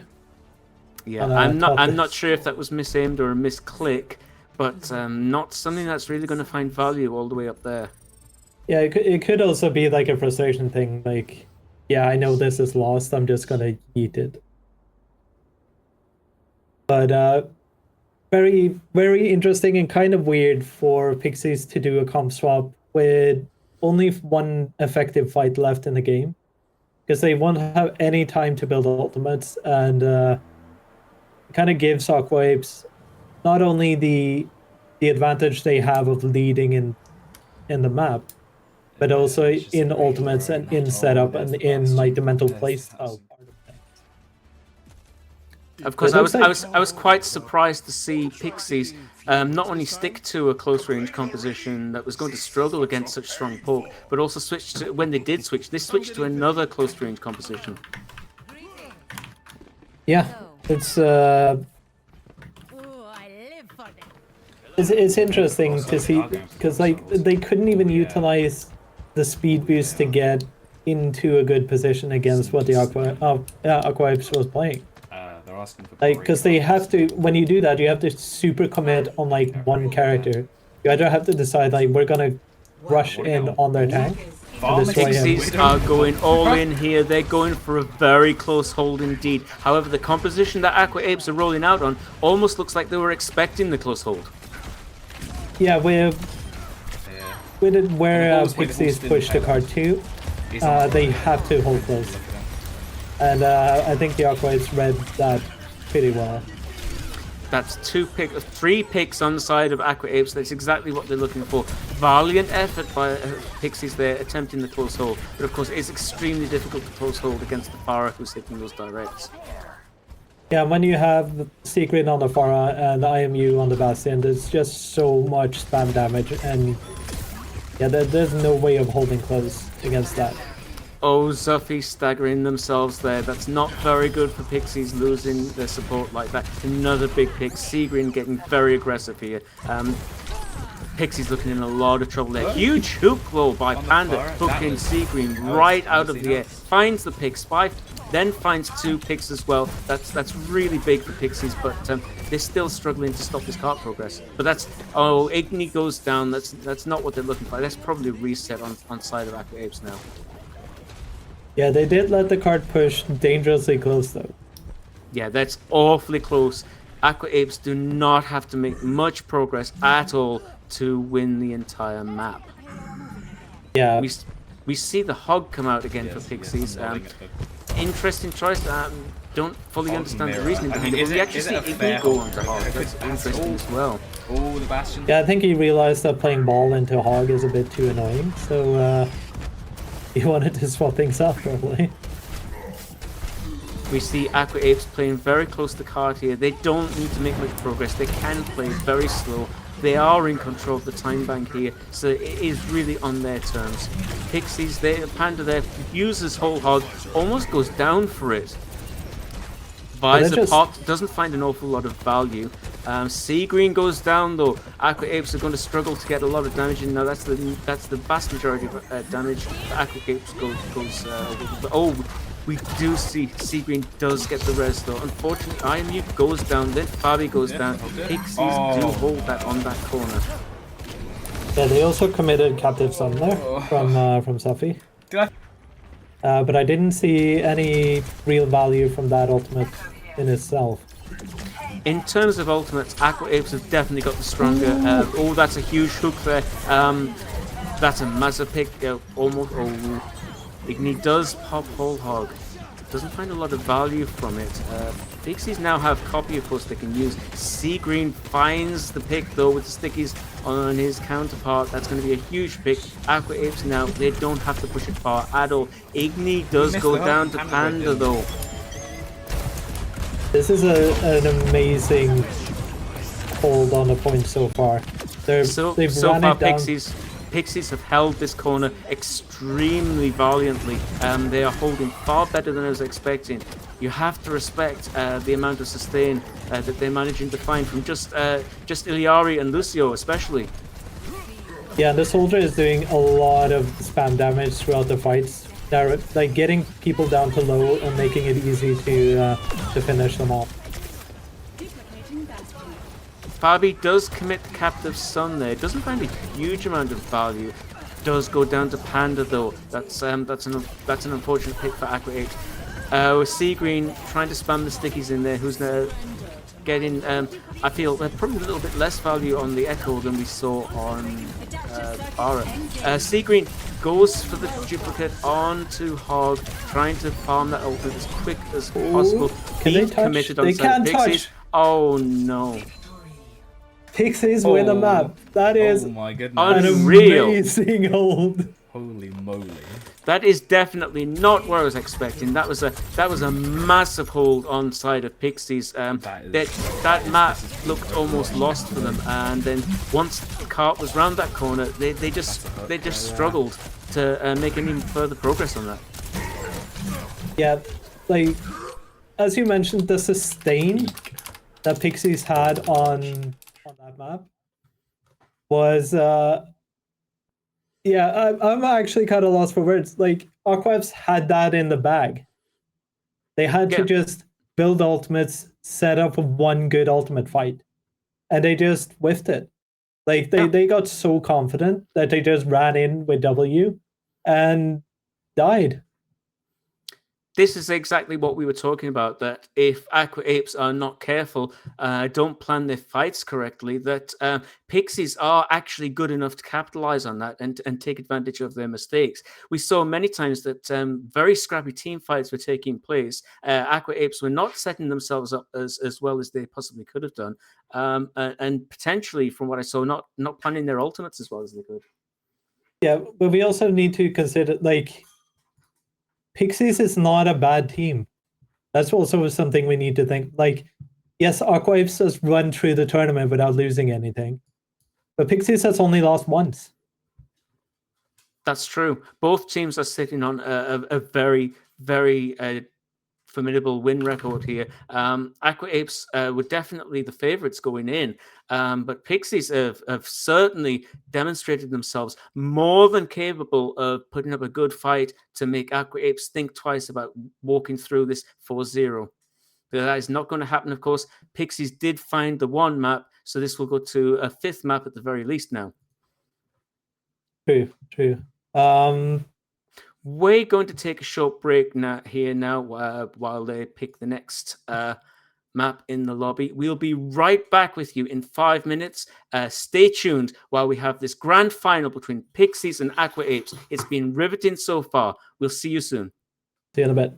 Yeah, on, I'm not sure if that was misaimed or a misclick, but not something that's really going to find value all the way up there. Yeah, it could also be like a frustration thing. Like, yeah, I know this is lost. I'm just gonna eat it. But very, very interesting and kind of weird for Pixies to do a comp swap with only one effective fight left in the game, because they won't have any time to build ultimates, and it kind of gives Aqua Apes not only the advantage they have of leading in the map, but also in ultimates and in setup and in like the mental playstyle part of things. Of course, I was quite surprised to see Pixies not only stick to a close range composition that was going to struggle against such strong poke, but also switch to, when they did switch, they switched to another close range composition. Yeah, it's interesting to see, because like they couldn't even utilize the speed boost to get into a good position against what the Aqua Apes was playing. They're asking for Like, because they have to, when you do that, you have to super commit on like one character. You either have to decide like we're gonna rush in on their tank and destroy him. Pixies are going all in here. They're going for a very close hold indeed. However, the composition that Aqua Apes are rolling out on almost looks like they were expecting the close hold. Yeah, where Pixies push the card to, they have to hold close. And I think the Aqua Apes read that pretty well. That's 3 picks on the side of Aqua Apes. That's exactly what they're looking for. Valiant effort by Pixies there, attempting the close hold. But of course, it's extremely difficult to close hold against the Pharah who's hitting those directs. Yeah, when you have Secret on the Pharah and IMU on the Bastion, there's just so much spam damage, and yeah, there's no way of holding close against that. Oh, Zuffy staggering themselves there. That's not very good for Pixies, losing their support like that. Another big pick. Seagreen getting very aggressive here. Pixies looking in a lot of trouble there. Huge hook though by Panda, hooking Seagreen right out of the air. Finds the pick. Spy then finds 2 picks as well. That's really big for Pixies, but they're still struggling to stop this card progress. But that's, oh, Igni goes down. That's not what they're looking for. That's probably a reset on side of Aqua Apes now. Yeah, they did let the card push dangerously close though. Yeah, that's awfully close. Aqua Apes do not have to make much progress at all to win the entire map. Yeah. We see the hog come out again for Pixies. Interesting choice. Don't fully understand the reasoning behind it. But we actually see Igni go onto hog. That's interesting as well. Oh, the Bastion. Yeah, I think he realized that playing ball into hog is a bit too annoying, so he wanted to swap things up probably. We see Aqua Apes playing very close to card here. They don't need to make much progress. They can play very slow. They are in control of the time bank here, so it is really on their terms. Pixies, Panda there uses whole hog, almost goes down for it. Buys a pot, doesn't find an awful lot of value. Seagreen goes down though. Aqua Apes are going to struggle to get a lot of damage in. Now that's the vast majority of damage. Aqua Apes goes oh, we do see Seagreen does get the res though. Unfortunately, IMU goes down, then Fabi goes down. Pixies do hold that on that corner. Yeah, they also committed Captive Sun there from Safi. But I didn't see any real value from that ultimate in itself. In terms of ultimates, Aqua Apes have definitely got the stronger. Oh, that's a huge hook there. That's a massive pick. Almost. Oh, Igni does pop whole hog. Doesn't find a lot of value from it. Pixies now have copy, of course, they can use. Seagreen finds the pick though with the stickies on his counterpart. That's going to be a huge pick. Aqua Apes now, they don't have to push it far at all. Igni does go down to Panda though. This is an amazing hold on the point so far. They've So run far, it down. Pixies have held this corner extremely valiantly. They are holding far better than I was expecting. You have to respect the amount of sustain that they're managing to find from just Iliari and Lucio, especially. Yeah, the soldier is doing a lot of spam damage throughout the fights. They're like getting people down to low and making it easy to finish them off. Fabi does commit the captive son there. Doesn't find a huge amount of value. Does go down to Panda though. That's an unfortunate pick for Aqua Apes. With Sea Green trying to spam the stickies in there, who's now getting I feel probably a little bit less value on the Echo than we saw on Bara. Sea Green goes for the duplicate onto Hog, trying to farm that ultimate as quick as possible. Can they Being touch? committed on They side can't Pixies. touch. Oh no. Pixies win a map. That is Oh my goodness. an unreal. amazing hold. Holy moly. That is definitely not what I was expecting. That was a massive hold on side of Pixies. That map looked almost lost for them, and then once the cart was round that corner, they just struggled to make any further progress on that. Yeah, like as you mentioned, the sustain that Pixies had on that map was yeah, I'm actually kind of lost for words. Like Aqua's had that in the bag. They had to just build ultimates, set up one good ultimate fight, and they just whiffed it. Like they got so confident that they just ran in with W and died. This is exactly what we were talking about, that if Aqua Apes are not careful, don't plan their fights correctly, that Pixies are actually good enough to capitalize on that and take advantage of their mistakes. We saw many times that very scrappy team fights were taking place. Aqua Apes were not setting themselves up as well as they possibly could have done, and potentially, from what I saw, not planning their ultimates as well as they could. Yeah, but we also need to consider, like, Pixies is not a bad team. That's also something we need to think. Like, yes, Aqua Apes has run through the tournament without losing anything, but Pixies has only lost once. That's true. Both teams are sitting on a very, very formidable win record here. Aqua Apes were definitely the favorites going in, but Pixies have certainly demonstrated themselves more than capable of putting up a good fight to make Aqua Apes think twice about walking through this 4-0. That is not going to happen, of course. Pixies did find the one map, so this will go to a fifth map at the very least now. True. We're going to take a short break now while they pick the next map in the lobby. We'll be right back with you in 5 minutes. Stay tuned while we have this grand final between Pixies and Aqua Apes. It's been riveting so far. We'll see you soon. See you in a bit.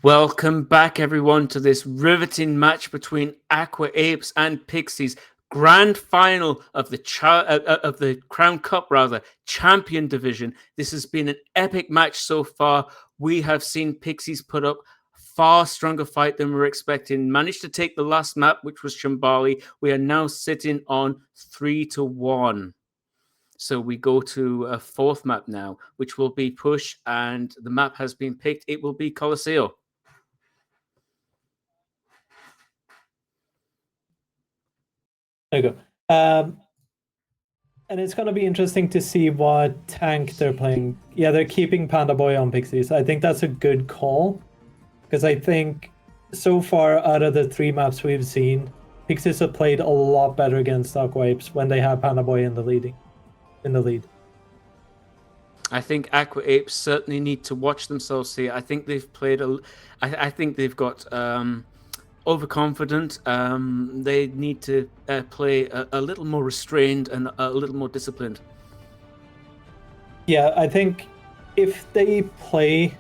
Welcome back, everyone, to this riveting match between Aqua Apes and Pixies. Grand final of the Crown Cup, champion division. This has been an epic match so far. We have seen Pixies put up far stronger fight than we were expecting. Managed to take the last map, which was Shambali. We are now sitting on 3-1. So we go to a fourth map now, which will be Push, and the map has been picked. It will be Colosseo. There you go. And it's going to be interesting to see what tank they're playing. Yeah, they're keeping Panda Boy on Pixies. I think that's a good call, because I think so far out of the 3 maps we've seen, Pixies have played a lot better against Aqua Apes when they have Panda Boy in the lead. I think Aqua Apes certainly need to watch themselves here. I think they've played I think they've got overconfident. They need to play a little more restrained and a little more disciplined. Yeah, I think if they play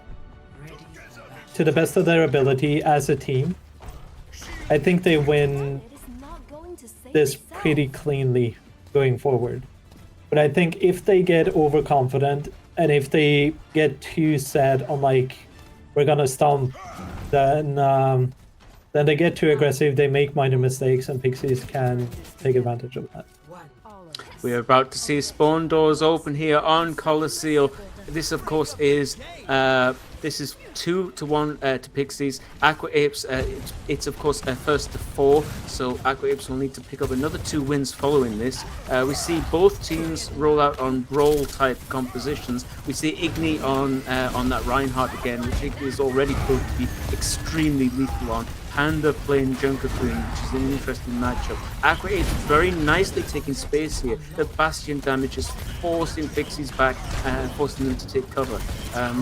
to the best of their ability as a team, I think they win this pretty cleanly going forward. But I think if they get overconfident and if they get too set on like, we're gonna stomp, then they get too aggressive, they make minor mistakes, and Pixies can take advantage of that. We are about to see spawn doors open here on Colosseo. This, of course, is 2-1 to Pixies. Aqua Apes, it's of course first to 4, so Aqua Apes will need to pick up another 2 wins following this. We see both teams roll out on brawl type compositions. We see Igni on that Reinhardt again, which Igni is already proved to be extremely lethal on. Panda playing Junker Queen, which is an interesting matchup. Aqua Apes very nicely taking space here. The Bastion damage is forcing Pixies back and forcing them to take cover.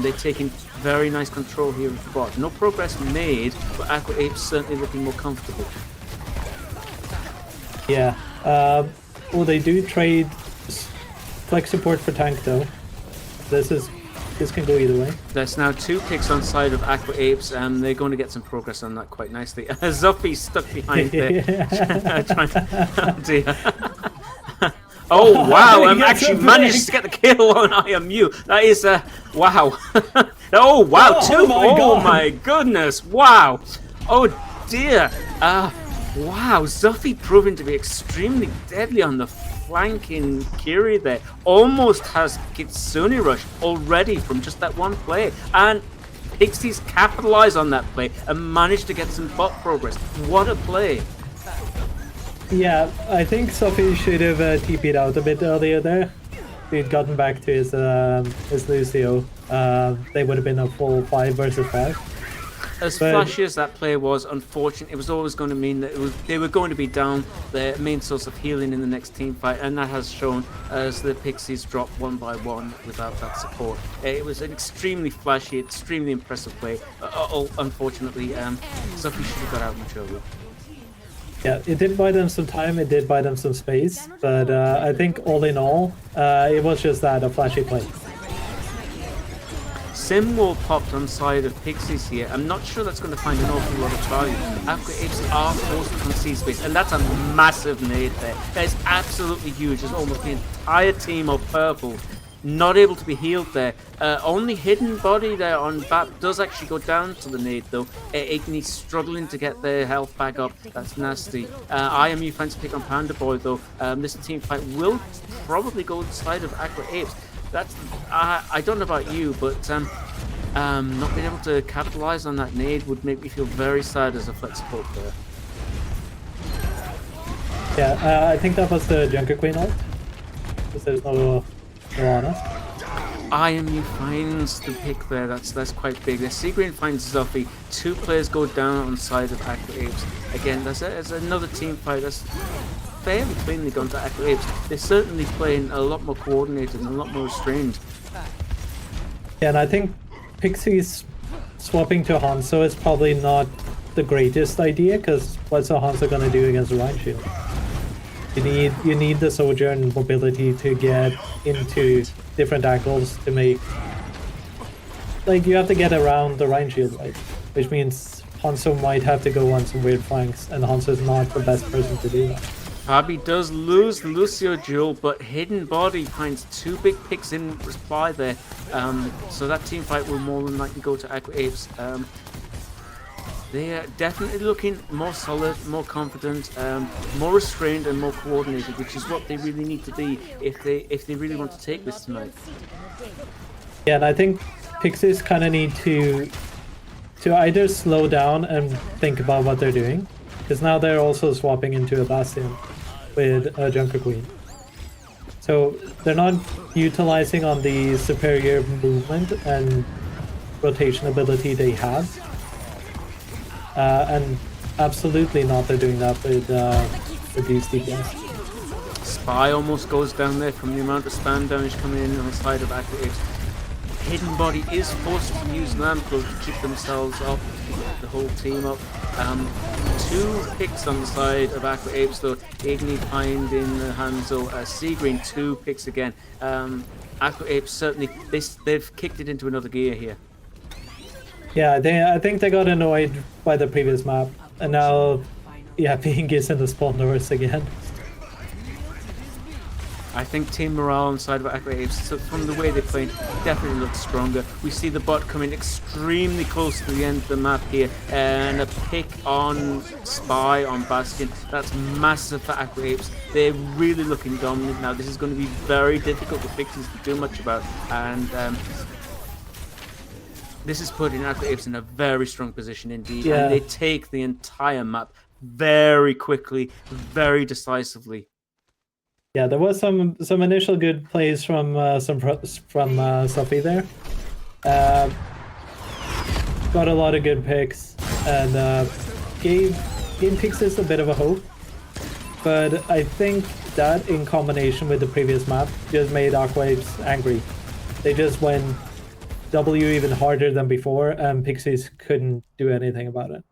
They're taking very nice control here of the bot. No progress made, but Aqua Apes certainly looking more comfortable. Yeah. Well, they do trade flex support for tank though. This can go either way. There's now 2 picks on side of Aqua Apes, and they're going to get some progress on that quite nicely. Zuffy's stuck behind there. Oh dear. Oh wow, I'm actually managed to get the kill on IMU. That is wow. Oh wow, 2. Oh my goodness, wow. Oh dear. Wow, Zuffy proving to be extremely deadly on the flanking Kiri there. Almost has Kitsune Rush already from just that one play. And Pixies capitalize on that play and manage to get some bot progress. What a play. Yeah, I think Sophie should have TP'd out a bit earlier there. If he'd gotten back to his Lucio, they would have been a full 5 versus 5. As flashy as that play was, unfortunately, it was always going to mean that they were going to be down their main source of healing in the next team fight, and that has shown as the Pixies drop 1 by 1 without that support. It was an extremely flashy, extremely impressive play. Unfortunately, Sophie should have got out much earlier. Yeah, it did buy them some time, it did buy them some space, but I think all in all, it was just that, a flashy play. Simwall popped on side of Pixies here. I'm not sure that's going to find an awful lot of value. Aqua Apes are forced to concede space, and that's a massive nade there. That is absolutely huge. There's almost the entire team of purple not able to be healed there. Only hidden body there on BAP does actually go down to the nade though. Igni struggling to get their health back up. That's nasty. IMU finds a pick on Panda Boy though. This team fight will probably go to the side of Aqua Apes. That's I don't know about you, but not being able to capitalize on that nade would make me feel very sad as a flex support player. Yeah, I think that was the Junker Queen ult, because there's no honest. IMU finds the pick there. That's quite big. The Seagreen finds Zuffy. 2 players go down on side of Aqua Apes. Again, there's another team fight that's fairly cleanly gone to Aqua Apes. They're certainly playing a lot more coordinated and a lot more restrained. Yeah, and I think Pixies swapping to Hanzo is probably not the greatest idea, because what's a Hanzo gonna do against a Rhine Shield? You need the Sojourn mobility to get into different angles to make... Like, you have to get around the Rhine Shield, right? which means Hanzo might have to go on some weird flanks, and Hanzo's not the best person to do that. Fabi does lose the Lucio duel, but Hidden Body finds 2 big picks in reply there. So that team fight will more than likely go to Aqua Apes. They are definitely looking more solid, more confident, more restrained, and more coordinated, which is what they really need to be if they really want to take this tonight. Yeah, and I think Pixies kind of need to either slow down and think about what they're doing, because now they're also swapping into a Bastion with a Junker Queen. So they're not utilizing on the superior movement and rotation ability they have. And absolutely not they're doing that with these DPS. Spy almost goes down there from the amount of spam damage coming in on the side of Aqua Apes. Hidden Body is forced to use Lampro to keep themselves up, to keep the whole team up. 2 picks on the side of Aqua Apes though. Igni finding Hanzo. Seagreen 2 picks again. Aqua Apes certainly, they've kicked it into another gear here. Yeah, I think they got annoyed by the previous map, and now, yeah, being is in the spawn doors again. I think team morale on the side of Aqua Apes, so from the way they played, definitely looks stronger. We see the bot coming extremely close to the end of the map here, and a pick on Spy on Bastion. That's massive for Aqua Apes. They're really looking dominant now. This is going to be very difficult for Pixies to do much about, and this is putting Aqua Apes in a very strong position indeed, Yeah. and they take the entire map very quickly, very decisively. Yeah, there was some initial good plays from Sophie there. Got a lot of good picks, and gave Pixies a bit of a hope. But I think that in combination with the previous map just made Aqua Apes angry. They just went W even harder than before, and Pixies couldn't do anything about it.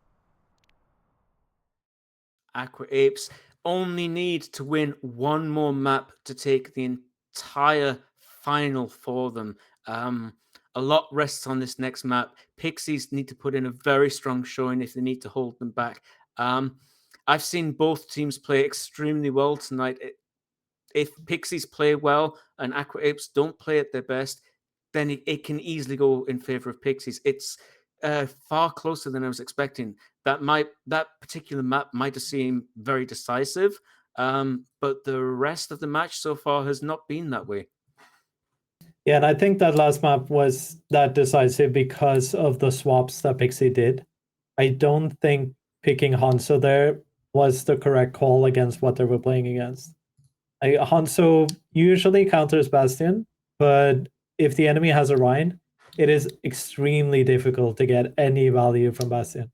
Aqua Apes only need to win 1 more map to take the entire final for them. A lot rests on this next map. Pixies need to put in a very strong showing if they need to hold them back. I've seen both teams play extremely well tonight. If Pixies play well and Aqua Apes don't play at their best, then it can easily go in favor of Pixies. It's far closer than I was expecting. That particular map might have seemed very decisive, but the rest of the match so far has not been that way. Yeah, and I think that last map was that decisive because of the swaps that Pixie did. I don't think picking Hanzo there was the correct call against what they were playing against. Hanzo usually counters Bastion, but if the enemy has a Rhine, it is extremely difficult to get any value from Bastion.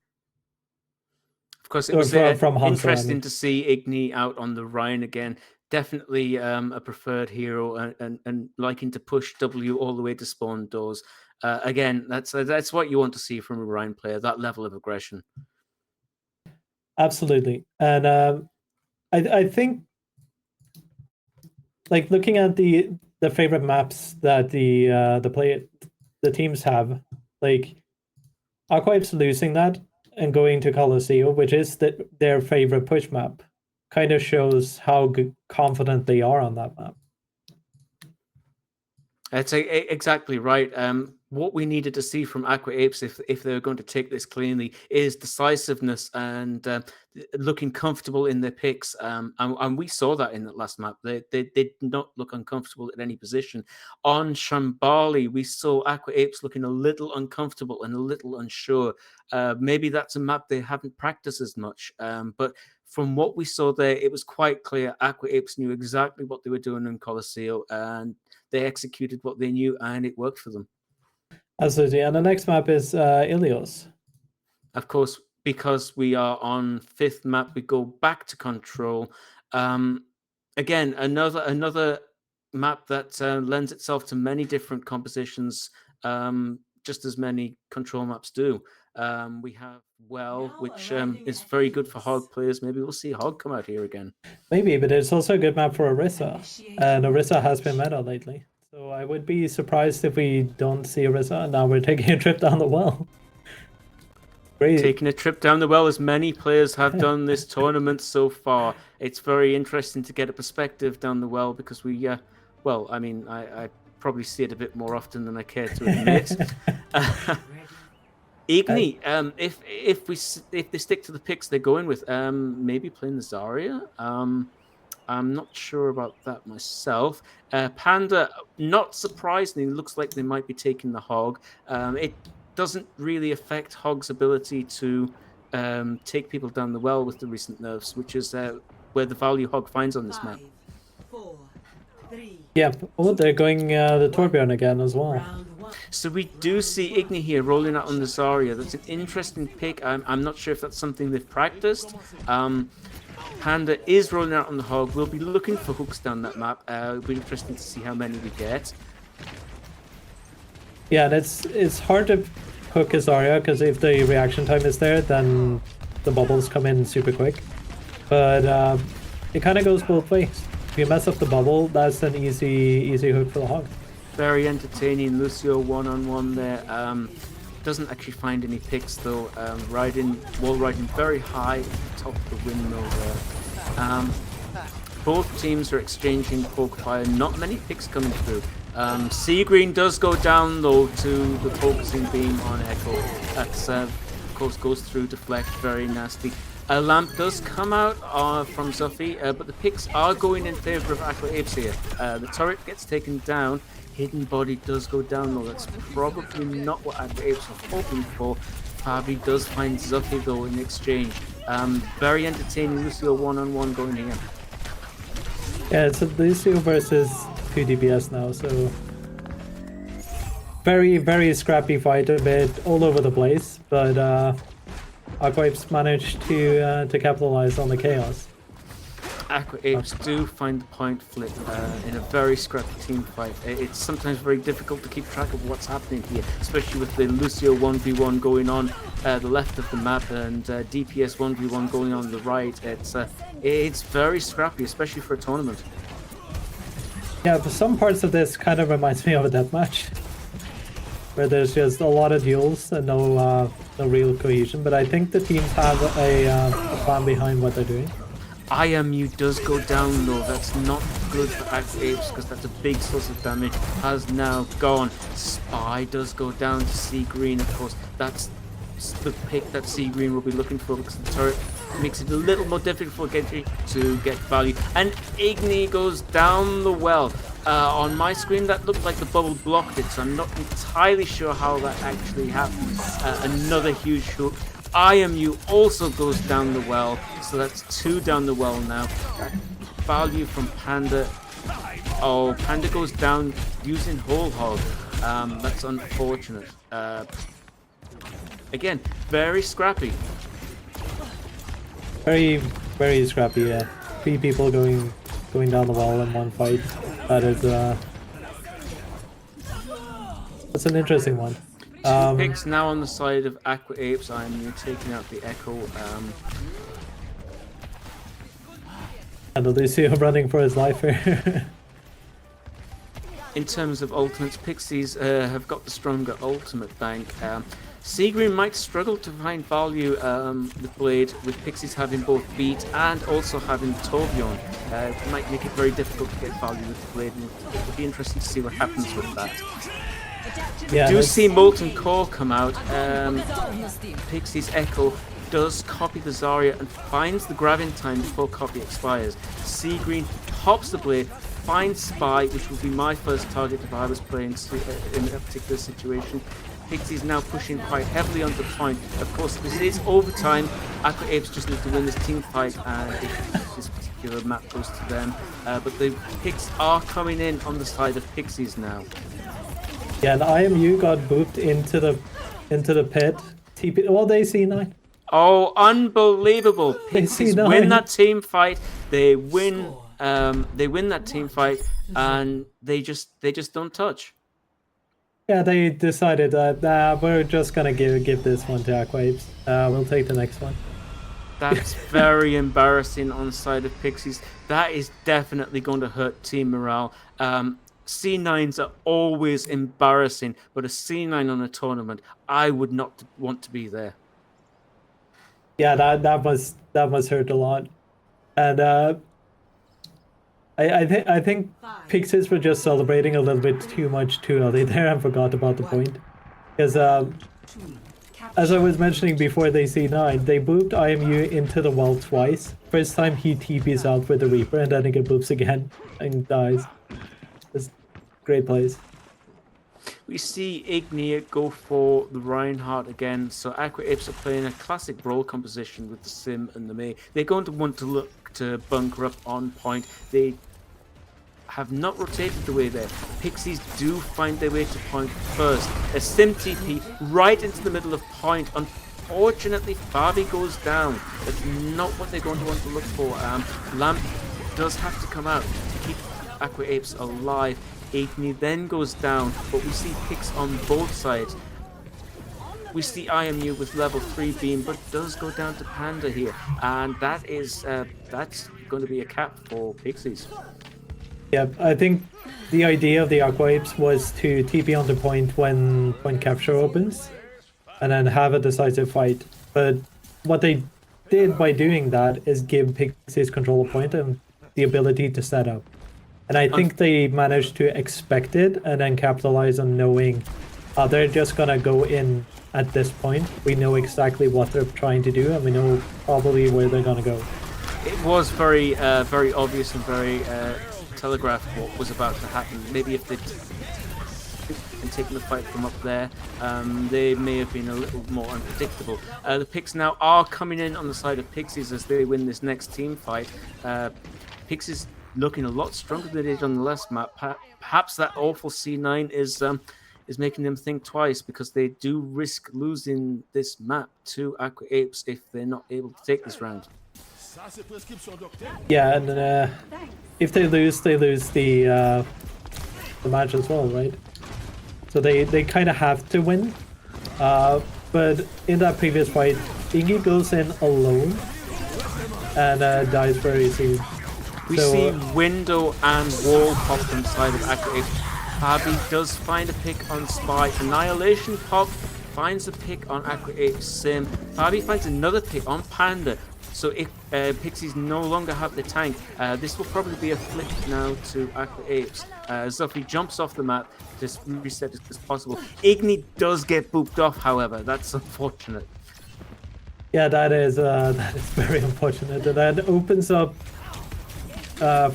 Of course, it was from Hanzo, interesting to see Igni out on the Rhine again. Definitely a preferred hero, and liking to push W all the way to spawn doors. Again, that's what you want to see from a Rhine player, that level of aggression. Absolutely. And I think, like, looking at the favorite maps that the teams have, like Aqua Apes losing that and going to Colosseo, which is their favorite push map, kind of shows how confident they are on that map. That's exactly right. What we needed to see from Aqua Apes, if they're going to take this cleanly, is decisiveness and looking comfortable in their picks. And we saw that in the last map. They did not look uncomfortable at any position. On Shambali, we saw Aqua Apes looking a little uncomfortable and a little unsure. Maybe that's a map they haven't practiced as much. But from what we saw there, it was quite clear Aqua Apes knew exactly what they were doing in Colosseo, and they executed what they knew, and it worked for them. Absolutely. And the next map is Ilios. Of course, because we are on 5th map, we go back to Control. Again, another map that lends itself to many different compositions, just as many Control maps do. We have which is very good for Hog players. Maybe we'll see Hog come out here again. Maybe, but it's also a good map for Orisa. And Orisa has been meta lately. So I would be surprised if we don't see Orisa, and now we're taking a trip down the well. Great. Taking a trip down the well, as many players have done this tournament so far. It's very interesting to get a perspective down the well because we, well, I mean, I probably see it a bit more often than I care to admit. Igni, if they stick to the picks they're going with, maybe playing the Zarya. I'm not sure about that myself. Panda, not surprisingly, looks like they might be taking the Hog. It doesn't really affect Hog's ability to take people down the well with the recent nerfs, which is where the value Hog finds on this map. 5, 4, 3. Yeah. Oh, they're going the Torbjorn again as well. So we do see Igni here rolling out on the Zarya. That's an interesting pick. I'm not sure if that's something they've practiced. Panda is rolling out on the Hog. We'll be looking for hooks down that map. It'll be interesting to see how many we get. Yeah, and it's hard to hook a Zarya because if the reaction time is there, then the bubbles come in super quick. But it kind of goes both ways. If you mess up the bubble, that's an easy hook for the Hog. Very entertaining. Lucio one-on-one there. Doesn't actually find any picks though. Wall riding very high at the top of the windmill there. Both teams are exchanging poke fire. Not many picks coming through. Sea Green does go down though to the focusing beam on Echo. That's of course goes through, deflect, very nasty. A lamp does come out from Zuffy, but the picks are going in favor of Aqua Apes here. The turret gets taken down. Hidden body does go down though. That's probably not what Aqua Apes are hoping for. Fabi does find Zuffy though in exchange. Very entertaining Lucio one-on-one going here. Yeah, it's a Lucio versus 2 DPS now, so very scrappy fight, a bit all over the place, but Aqua Apes managed to capitalize on the chaos. Aqua Apes do find the point flip in a very scrappy team fight. It's sometimes very difficult to keep track of what's happening here, especially with the Lucio 1v1 going on the left of the map and DPS 1v1 going on the right. It's very scrappy, especially for a tournament. Yeah, for some parts of this kind of reminds me of a deathmatch, where there's just a lot of duels and no real cohesion. But I think the teams have a plan behind what they're doing. IMU does go down though. That's not good for Aqua Apes because that's a big source of damage. Has now gone. Spy does go down to Sea Green, of course. That's the pick that Sea Green will be looking for because the turret makes it a little more difficult for Genji to get value. And Igni goes down the well. On my screen, that looked like the bubble blocked it, so I'm not entirely sure how that actually happened. Another huge hook. IMU also goes down the well, so that's 2 down the well now. Value from Panda. Oh, Panda goes down using Whole Hog. That's unfortunate. Again, very scrappy. Very scrappy. Yeah, 3 people going down the wall in one fight. That is that's an interesting one. Picks now on the side of Aqua Apes. I'm taking out the Echo. And Lucio running for his life here. In terms of ultimates, Pixies have got the stronger ultimate bank. Sea Green might struggle to find value with Blade, with Pixies having both Beat and also having Torbjorn. It might make it very difficult to get value with Blade, and it will be interesting to see what happens with that. Yeah, We do see Molten Core come out. Pixies Echo does copy the Zarya and finds the grabbing time before copy expires. Sea Green pops the Blade, finds Spy, which would be my first target if I was playing in a particular situation. Pixies now pushing quite heavily onto the point. Of course, this is overtime. Aqua Apes just need to win this team fight, and if this particular map goes to them. But the picks are coming in on the side of Pixies now. Yeah, and IMU got booped into the pit. TP. Well, they C9. Oh, unbelievable! Pixies C9. win that team fight. They win. They win that team fight, and they just don't touch. Yeah, they decided that we're just gonna give this one to Aqua Apes. We'll take the next one. That's very embarrassing on the side of Pixies. That is definitely going to hurt team morale. C9s are always embarrassing, but a C9 on a tournament, I would not want to be there. Yeah, that must hurt a lot. And I think Pixies were just celebrating a little bit too much too early there and forgot about the point. Because as I was mentioning before they C9, they booped IMU into the wall twice. First time he TPs out with the Reaper and then he get boops again and dies. It's great plays. We see Igni go for the Reinhardt again. So Aqua Apes are playing a classic role composition with the Sim and the Mei. They're going to want to look to bunker up on point. They have not rotated the way there. Pixies do find their way to point first. A Sim TP right into the middle of point. Unfortunately, Fabi goes down. That's not what they're going to want to look for. Lamp does have to come out to keep Aqua Apes alive. Igni then goes down, but we see picks on both sides. We see IMU with level 3 beam, but does go down to Panda here, and that is that's going to be a cap for Pixies. Yeah, I think the idea of the Aqua Apes was to TP on the point when capture opens, and then have a decisive fight. But what they did by doing that is give Pixies control of point and the ability to set up. And I think they managed to expect it and then capitalize on knowing they're just gonna go in at this point. We know exactly what they're trying to do and we know probably where they're gonna go. It was very obvious and very telegraphed what was about to happen. Maybe if they'd been taking the fight from up there, they may have been a little more unpredictable. The picks now are coming in on the side of Pixies as they win this next team fight. Pixies looking a lot stronger than they did on the last map. Perhaps that awful C9 is making them think twice, because they do risk losing this map to Aqua Apes if they're not able to take this round. Yeah, and if they lose the match as well, right? So they kind of have to win. But in that previous fight, Ingi goes in alone and dies very soon. We see window and wall pop on the side of Aqua Apes. Fabi does find a pick on Spy. Annihilation pop finds a pick on Aqua Apes Sim. Fabi finds another pick on Panda. So if Pixies no longer have the tank, this will probably be a flip now to Aqua Apes. Zuffy jumps off the map, just reset as possible. Igni does get booped off, however. That's unfortunate. Yeah, that is very unfortunate. That opens up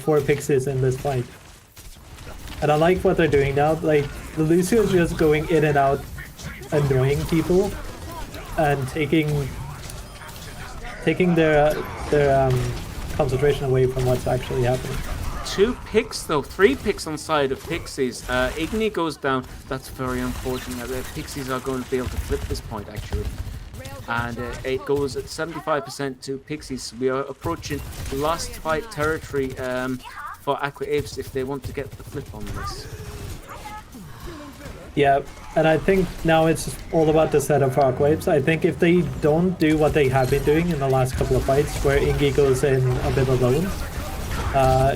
for Pixies in this fight. And I like what they're doing now. Like, the Lucio is just going in and out, annoying people, and taking their concentration away from what's actually happening. 2 picks though, 3 picks on side of Pixies. Igni goes down. That's very unfortunate. The Pixies are going to be able to flip this point actually. And it goes at 75% to Pixies. We are approaching last fight territory for Aqua Apes if they want to get the flip on this. Yeah, and I think now it's all about the setup for Aqua Apes. I think if they don't do what they have been doing in the last couple of fights, where Ingi goes in a bit alone,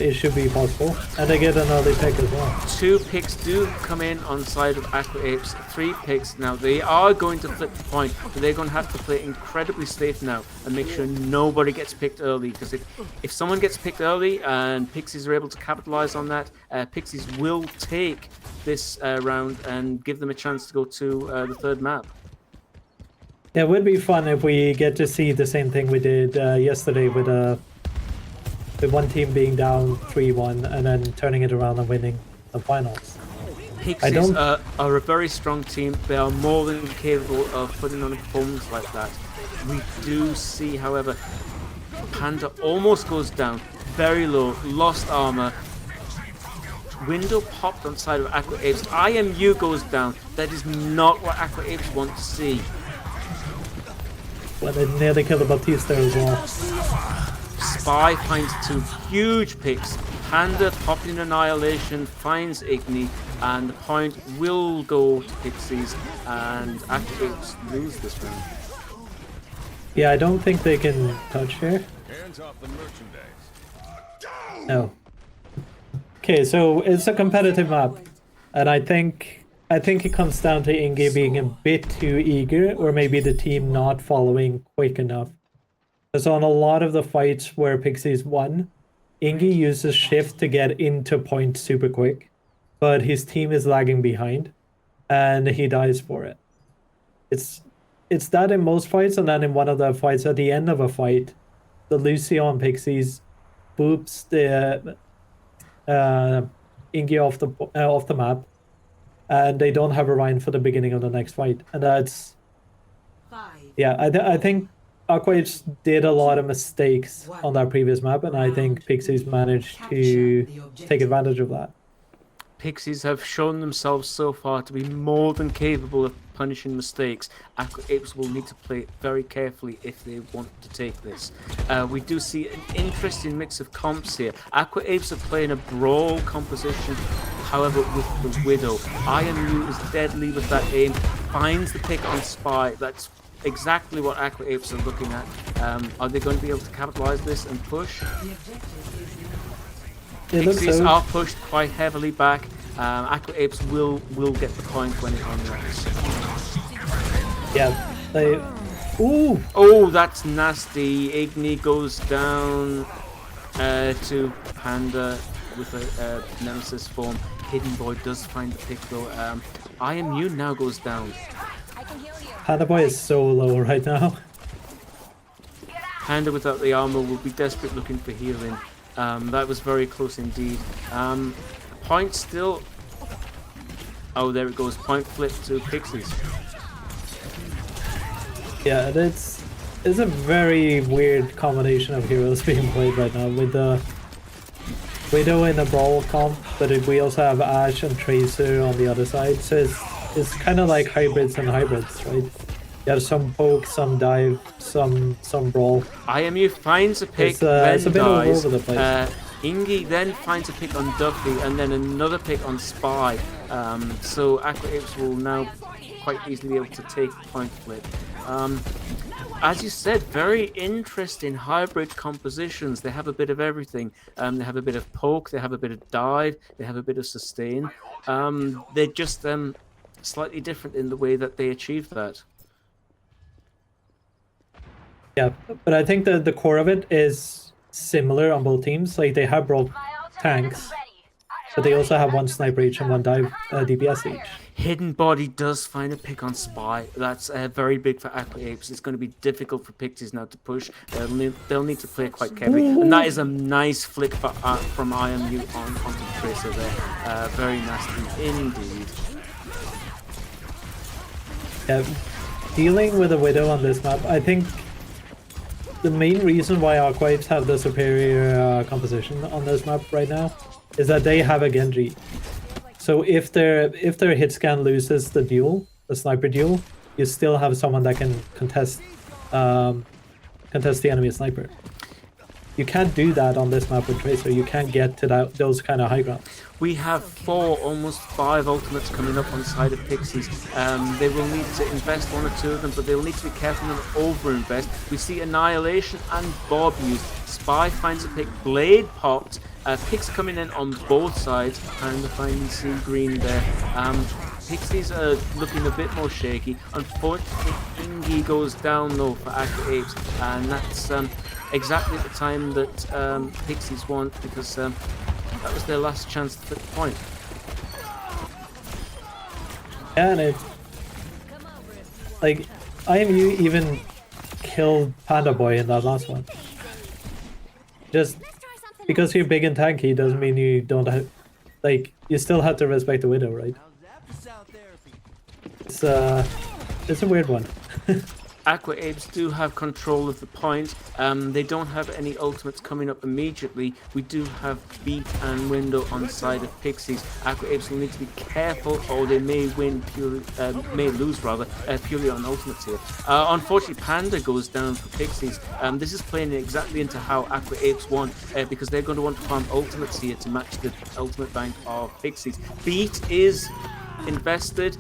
it should be possible. And they get an early pick as well. 2 picks do come in on side of Aqua Apes. 3 picks. Now they are going to flip the point, but they're going to have to play incredibly safe now and make sure nobody gets picked early, because if someone gets picked early and Pixies are able to capitalize on that, Pixies will take this round and give them a chance to go to the third map. Yeah, it would be fun if we get to see the same thing we did yesterday with one team being down 3-1 and then turning it around and winning the finals. Pixies are a very strong team. They are more than capable of putting on a performance like that. We do see, however, Panda almost goes down, very low, lost armor. Window popped on side of Aqua Apes. IMU goes down. That is not what Aqua Apes want to see. Well, they nearly killed the Bautista as well. Spy finds 2 huge picks. Panda popping Annihilation finds Igni, and the point will go to Pixies, and Aqua Apes lose this round. Yeah, I don't think they can touch here. No. Okay, so it's a competitive map, and I think it comes down to Inge being a bit too eager, or maybe the team not following quick enough. Because on a lot of the fights where Pixies won, Ingi uses shift to get into point super quick, but his team is lagging behind, and he dies for it. It's that in most fights, and then in one of the fights at the end of a fight, the Lucio on Pixies boops the Ingi off the map, and they don't have a Rhine for the beginning of the next fight, and that's 5, yeah. I think Aqua did a lot of mistakes on that previous map, and I think Pixies managed to take advantage of that. Pixies have shown themselves so far to be more than capable of punishing mistakes. Aqua Apes will need to play it very carefully if they want to take this. We do see an interesting mix of comps here. Aqua Apes are playing a brawl composition, however, with the Widow. IMU is deadly with that aim, finds the pick on Spy. That's exactly what Aqua Apes are looking at. Are they going to be able to capitalize this and push? It looks Pixies so. are pushed quite heavily back. Aqua Apes will get the point when it unwraps. Yeah, they. Ooh, Oh, that's nasty. Igni goes down to Panda with a Nemesis form. Hidden Boy does find the pick though. IMU now goes down. Panda Boy is so low right now. Panda without the armor will be desperate looking for healing. That was very close indeed. Point still. Oh, there it goes. Point flip to Pixies. Yeah, it's a very weird combination of heroes being played right now with the Widow in the brawl comp, but we also have Ashe and Tracer on the other side. So it's kind of like hybrids and hybrids, right? You have some poke, some dive, some brawl. IMU finds a pick, It's then a bit all dies. over the place. Ingi then finds a pick on Duffy, and then another pick on Spy. So Aqua Apes will now quite easily be able to take the point flip. As you said, very interesting hybrid compositions. They have a bit of everything. They have a bit of poke, they have a bit of dive, they have a bit of sustain. They're just slightly different in the way that they achieve that. Yeah, but I think the core of it is similar on both teams. Like they have both tanks, but they also have one sniper each and one dive DPS each. Hidden Body does find a pick on Spy. That's very big for Aqua Apes. It's going to be difficult for Pixies now to push. They'll need to play quite carefully. And that is a nice flick from IMU onto the Tracer there. Very nasty indeed. Yeah, dealing with a Widow on this map, I think the main reason why Aqua Apes have the superior composition on this map right now is that they have a Genji. So if their hit scan loses the duel, the sniper duel, you still have someone that can contest the enemy sniper. You can't do that on this map with Tracer. You can't get to those kind of high grounds. We have 4, almost 5 ultimates coming up on the side of Pixies. They will need to invest 1 or 2 of them, but they'll need to be careful not to over-invest. We see Annihilation and Bob used. Spy finds a pick, Blade popped. Picks coming in on both sides, and the finding sea green there. Pixies are looking a bit more shaky. Unfortunately, Ingi goes down though for Aqua Apes, and that's exactly the time that Pixies want, because that was their last chance to flip the point. Yeah, and it's like IMU even killed Panda Boy in that last one. Just because you're big and tanky doesn't mean you don't have, like, you still have to respect the Widow, right? It's a weird one. Aqua Apes do have control of the point. They don't have any ultimates coming up immediately. We do have Beat and Window on the side of Pixies. Aqua Apes will need to be careful, or they may win purely, may lose rather, purely on ultimates here. Unfortunately, Panda goes down for Pixies. This is playing exactly into how Aqua Apes want, because they're going to want to farm ultimates here to match the ultimate bank of Pixies. Beat is invested.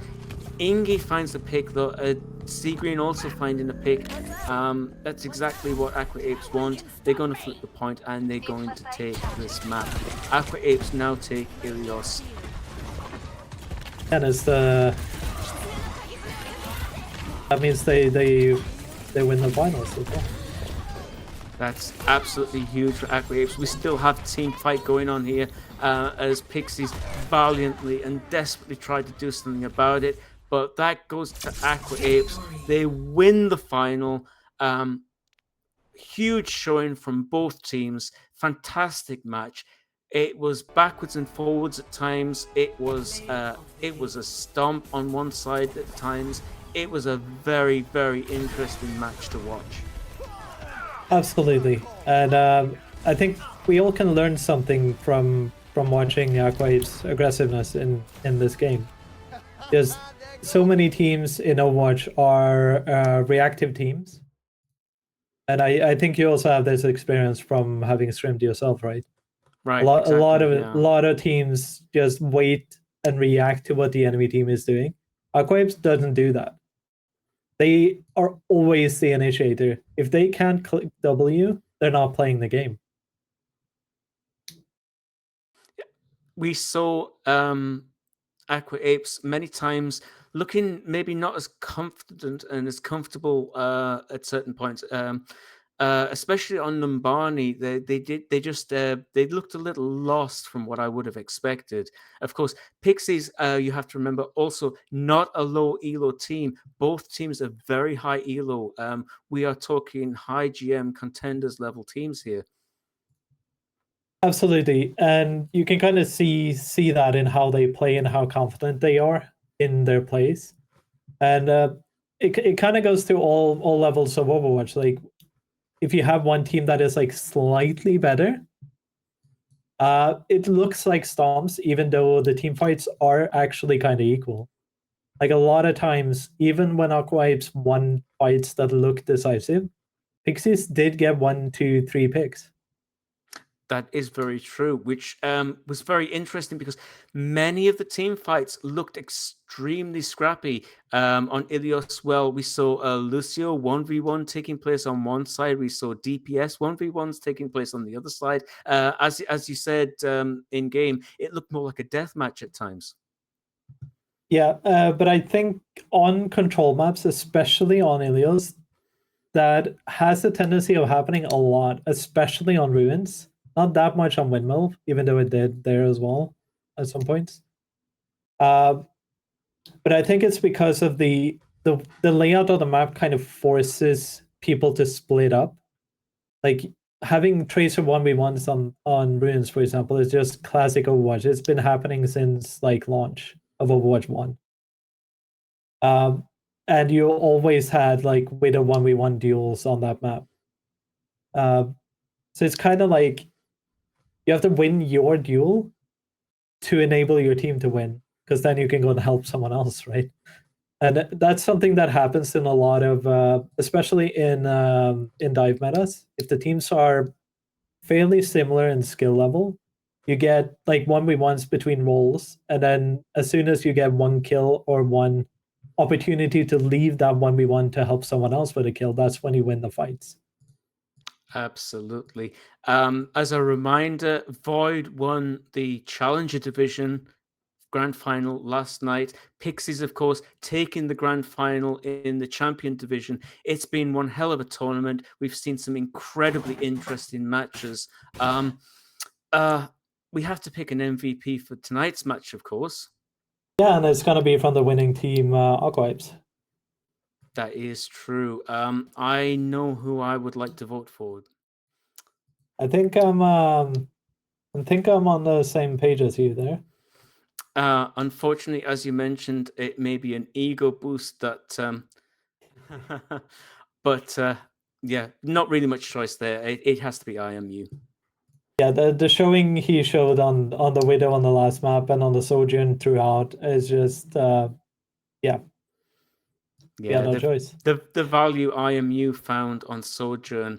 Ingi finds the pick though. Sea Green also finding a pick. That's exactly what Aqua Apes want. They're going to flip the point and they're going to take this map. Aqua Apes now take Ilios. And it's that means they win the finals as well. That's absolutely huge for Aqua Apes. We still have team fight going on here as Pixies valiantly and desperately try to do something about it. But that goes to Aqua Apes. They win the final. Huge showing from both teams. Fantastic match. It was backwards and forwards at times. It was a stomp on one side at times. It was a very, very interesting match to watch. Absolutely, and I think we all can learn something from watching Aqua Apes' aggressiveness in this game. Because so many teams in Overwatch are reactive teams, and I think you also have this experience from having streamed yourself, right? Right. A lot of yeah. a lot of teams just wait and react to what the enemy team is doing. Aqua Apes doesn't do that. They are always the initiator. If they can't click W, they're not playing the game. We saw Aqua Apes many times looking maybe not as confident and as comfortable at certain points. Especially on Numbani, they looked a little lost from what I would have expected. Of course, Pixies, you have to remember, also not a low elo team. Both teams are very high elo. We are talking high GM contenders level teams here. Absolutely, and you can kind of see that in how they play and how confident they are in their plays, and it kind of goes to all levels of Overwatch. Like, if you have one team that is like slightly better, it looks like stomps, even though the team fights are actually kind of equal. Like, a lot of times, even when Aqua Apes won fights that look decisive, Pixies did get 1, 2, 3 picks. That is very true, which was very interesting because many of the team fights looked extremely scrappy. On Ilios, well, we saw Lucio 1v1 taking place on one side. We saw DPS 1v1s taking place on the other side. As you said in game, it looked more like a death match at times. Yeah, but I think on control maps, especially on Ilios, that has a tendency of happening a lot, especially on Ruins. Not that much on Windmill, even though it did there as well at some points. But I think it's because of the layout of the map kind of forces people to split up. Like, having Tracer 1v1s on Ruins, for example, is just classic Overwatch. It's been happening since like launch of Overwatch 1. And you always had like Widow 1v1 duels on that map. So it's kind of like you have to win your duel to enable your team to win, because then you can go and help someone else, right? And that's something that happens in a lot of, especially in dive metas. If the teams are fairly similar in skill level, you get like 1v1s between roles, and then as soon as you get one kill or one opportunity to leave that 1v1 to help someone else with a kill, that's when you win the fights. Absolutely. As a reminder, Void won the Challenger Division Grand Final last night. Pixies, of course, taking the Grand Final in the Champion Division. It's been one hell of a tournament. We've seen some incredibly interesting matches. We have to pick an MVP for tonight's match, of course. Yeah, and it's going to be from the winning team, Aqua Apes. That is true. I know who I would like to vote for. I think I'm on the same page as you there. Unfortunately, as you mentioned, it may be an ego boost that, but yeah, not really much choice there. It has to be IMU. Yeah, the showing he showed on the Widow on the last map and on the Sojourn throughout is just no choice. The value IMU found on Sojourn,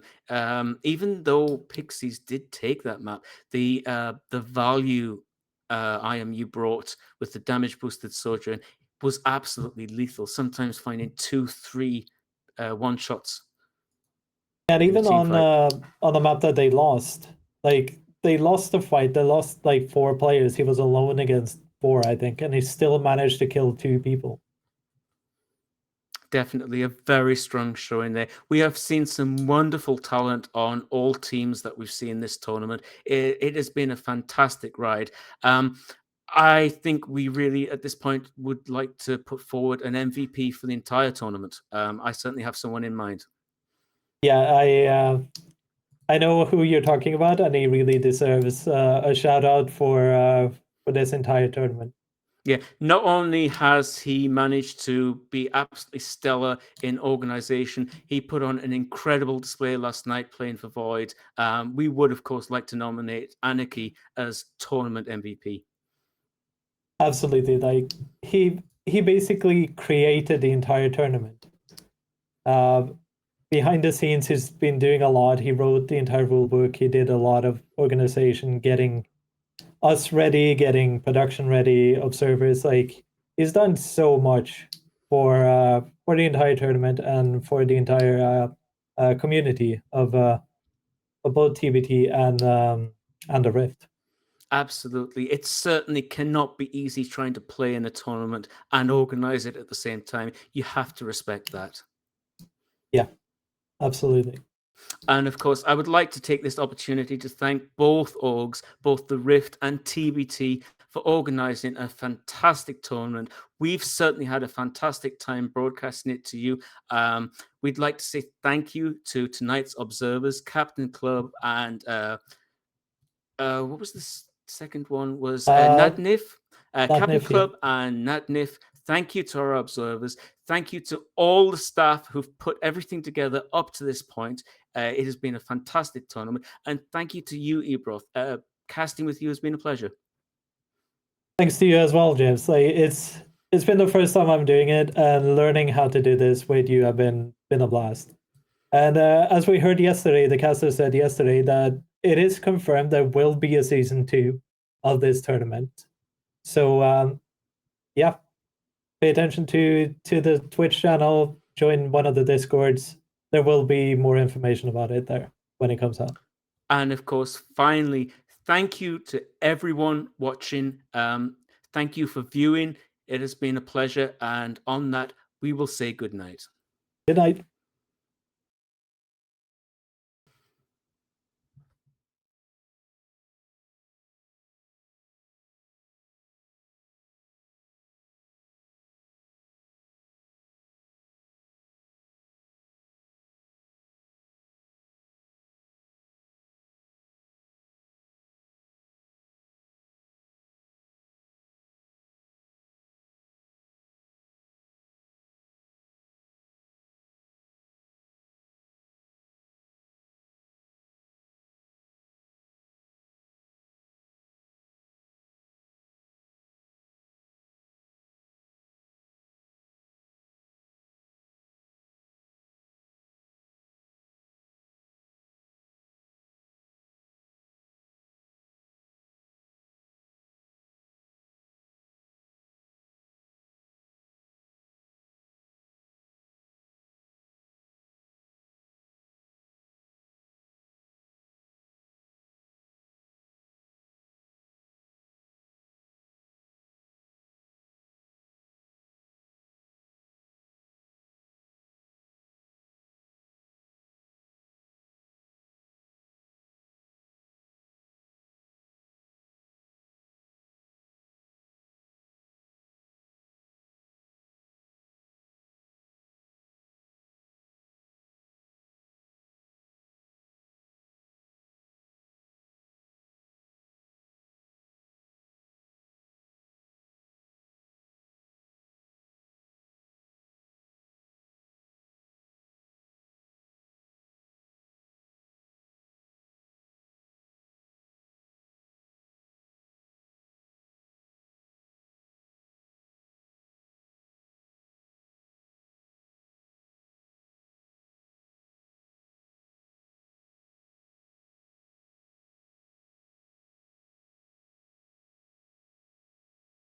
even though Pixies did take that map, the value IMU brought with the damage boosted Sojourn was absolutely lethal. Sometimes finding 2-3 one shots. And even on the map that they lost, like they lost the fight. They lost like 4 players. He was alone against 4, I think, and he still managed to kill 2 people. Definitely a very strong showing there. We have seen some wonderful talent on all teams that we've seen this tournament. It has been a fantastic ride. I think we really, at this point, would like to put forward an MVP for the entire tournament. I certainly have someone in mind. Yeah, I know who you're talking about, and he really deserves a shout out for this entire tournament. Yeah, not only has he managed to be absolutely stellar in organization, he put on an incredible display last night playing for Void. We would, of course, like to nominate Anarchy as tournament MVP. Absolutely, like he basically created the entire tournament. Behind the scenes, he's been doing a lot. He wrote the entire rule book. He did a lot of organization, getting us ready, getting production ready, observers. Like he's done so much for the entire tournament and for the entire community of both TBT and the Rift. Absolutely. It certainly cannot be easy trying to play in a tournament and organize it at the same time. You have to respect that. Yeah, absolutely. And of course, I would like to take this opportunity to thank both orgs, both the Rift and TBT, for organizing a fantastic tournament. We've certainly had a fantastic time broadcasting it to you. We'd like to say thank you to tonight's observers, Captain Club, and what was the second one? Was Nadnif. Captain Nadnif, yeah. Club and Nadnif. Thank you to our observers. Thank you to all the staff who've put everything together up to this point. It has been a fantastic tournament. And thank you to you, Ebroth. Casting with you has been a pleasure. Thanks to you as well, James. Like it's been the first time I'm doing it, and learning how to do this with you have been a blast. And as we heard yesterday, the caster said yesterday that it is confirmed there will be a season 2 of this tournament. So yeah, pay attention to the Twitch channel, join one of the Discords. There will be more information about it there when it comes out. And of course, finally, thank you to everyone watching. Thank you for viewing. It has been a pleasure. And on that, we will say good night. Good night.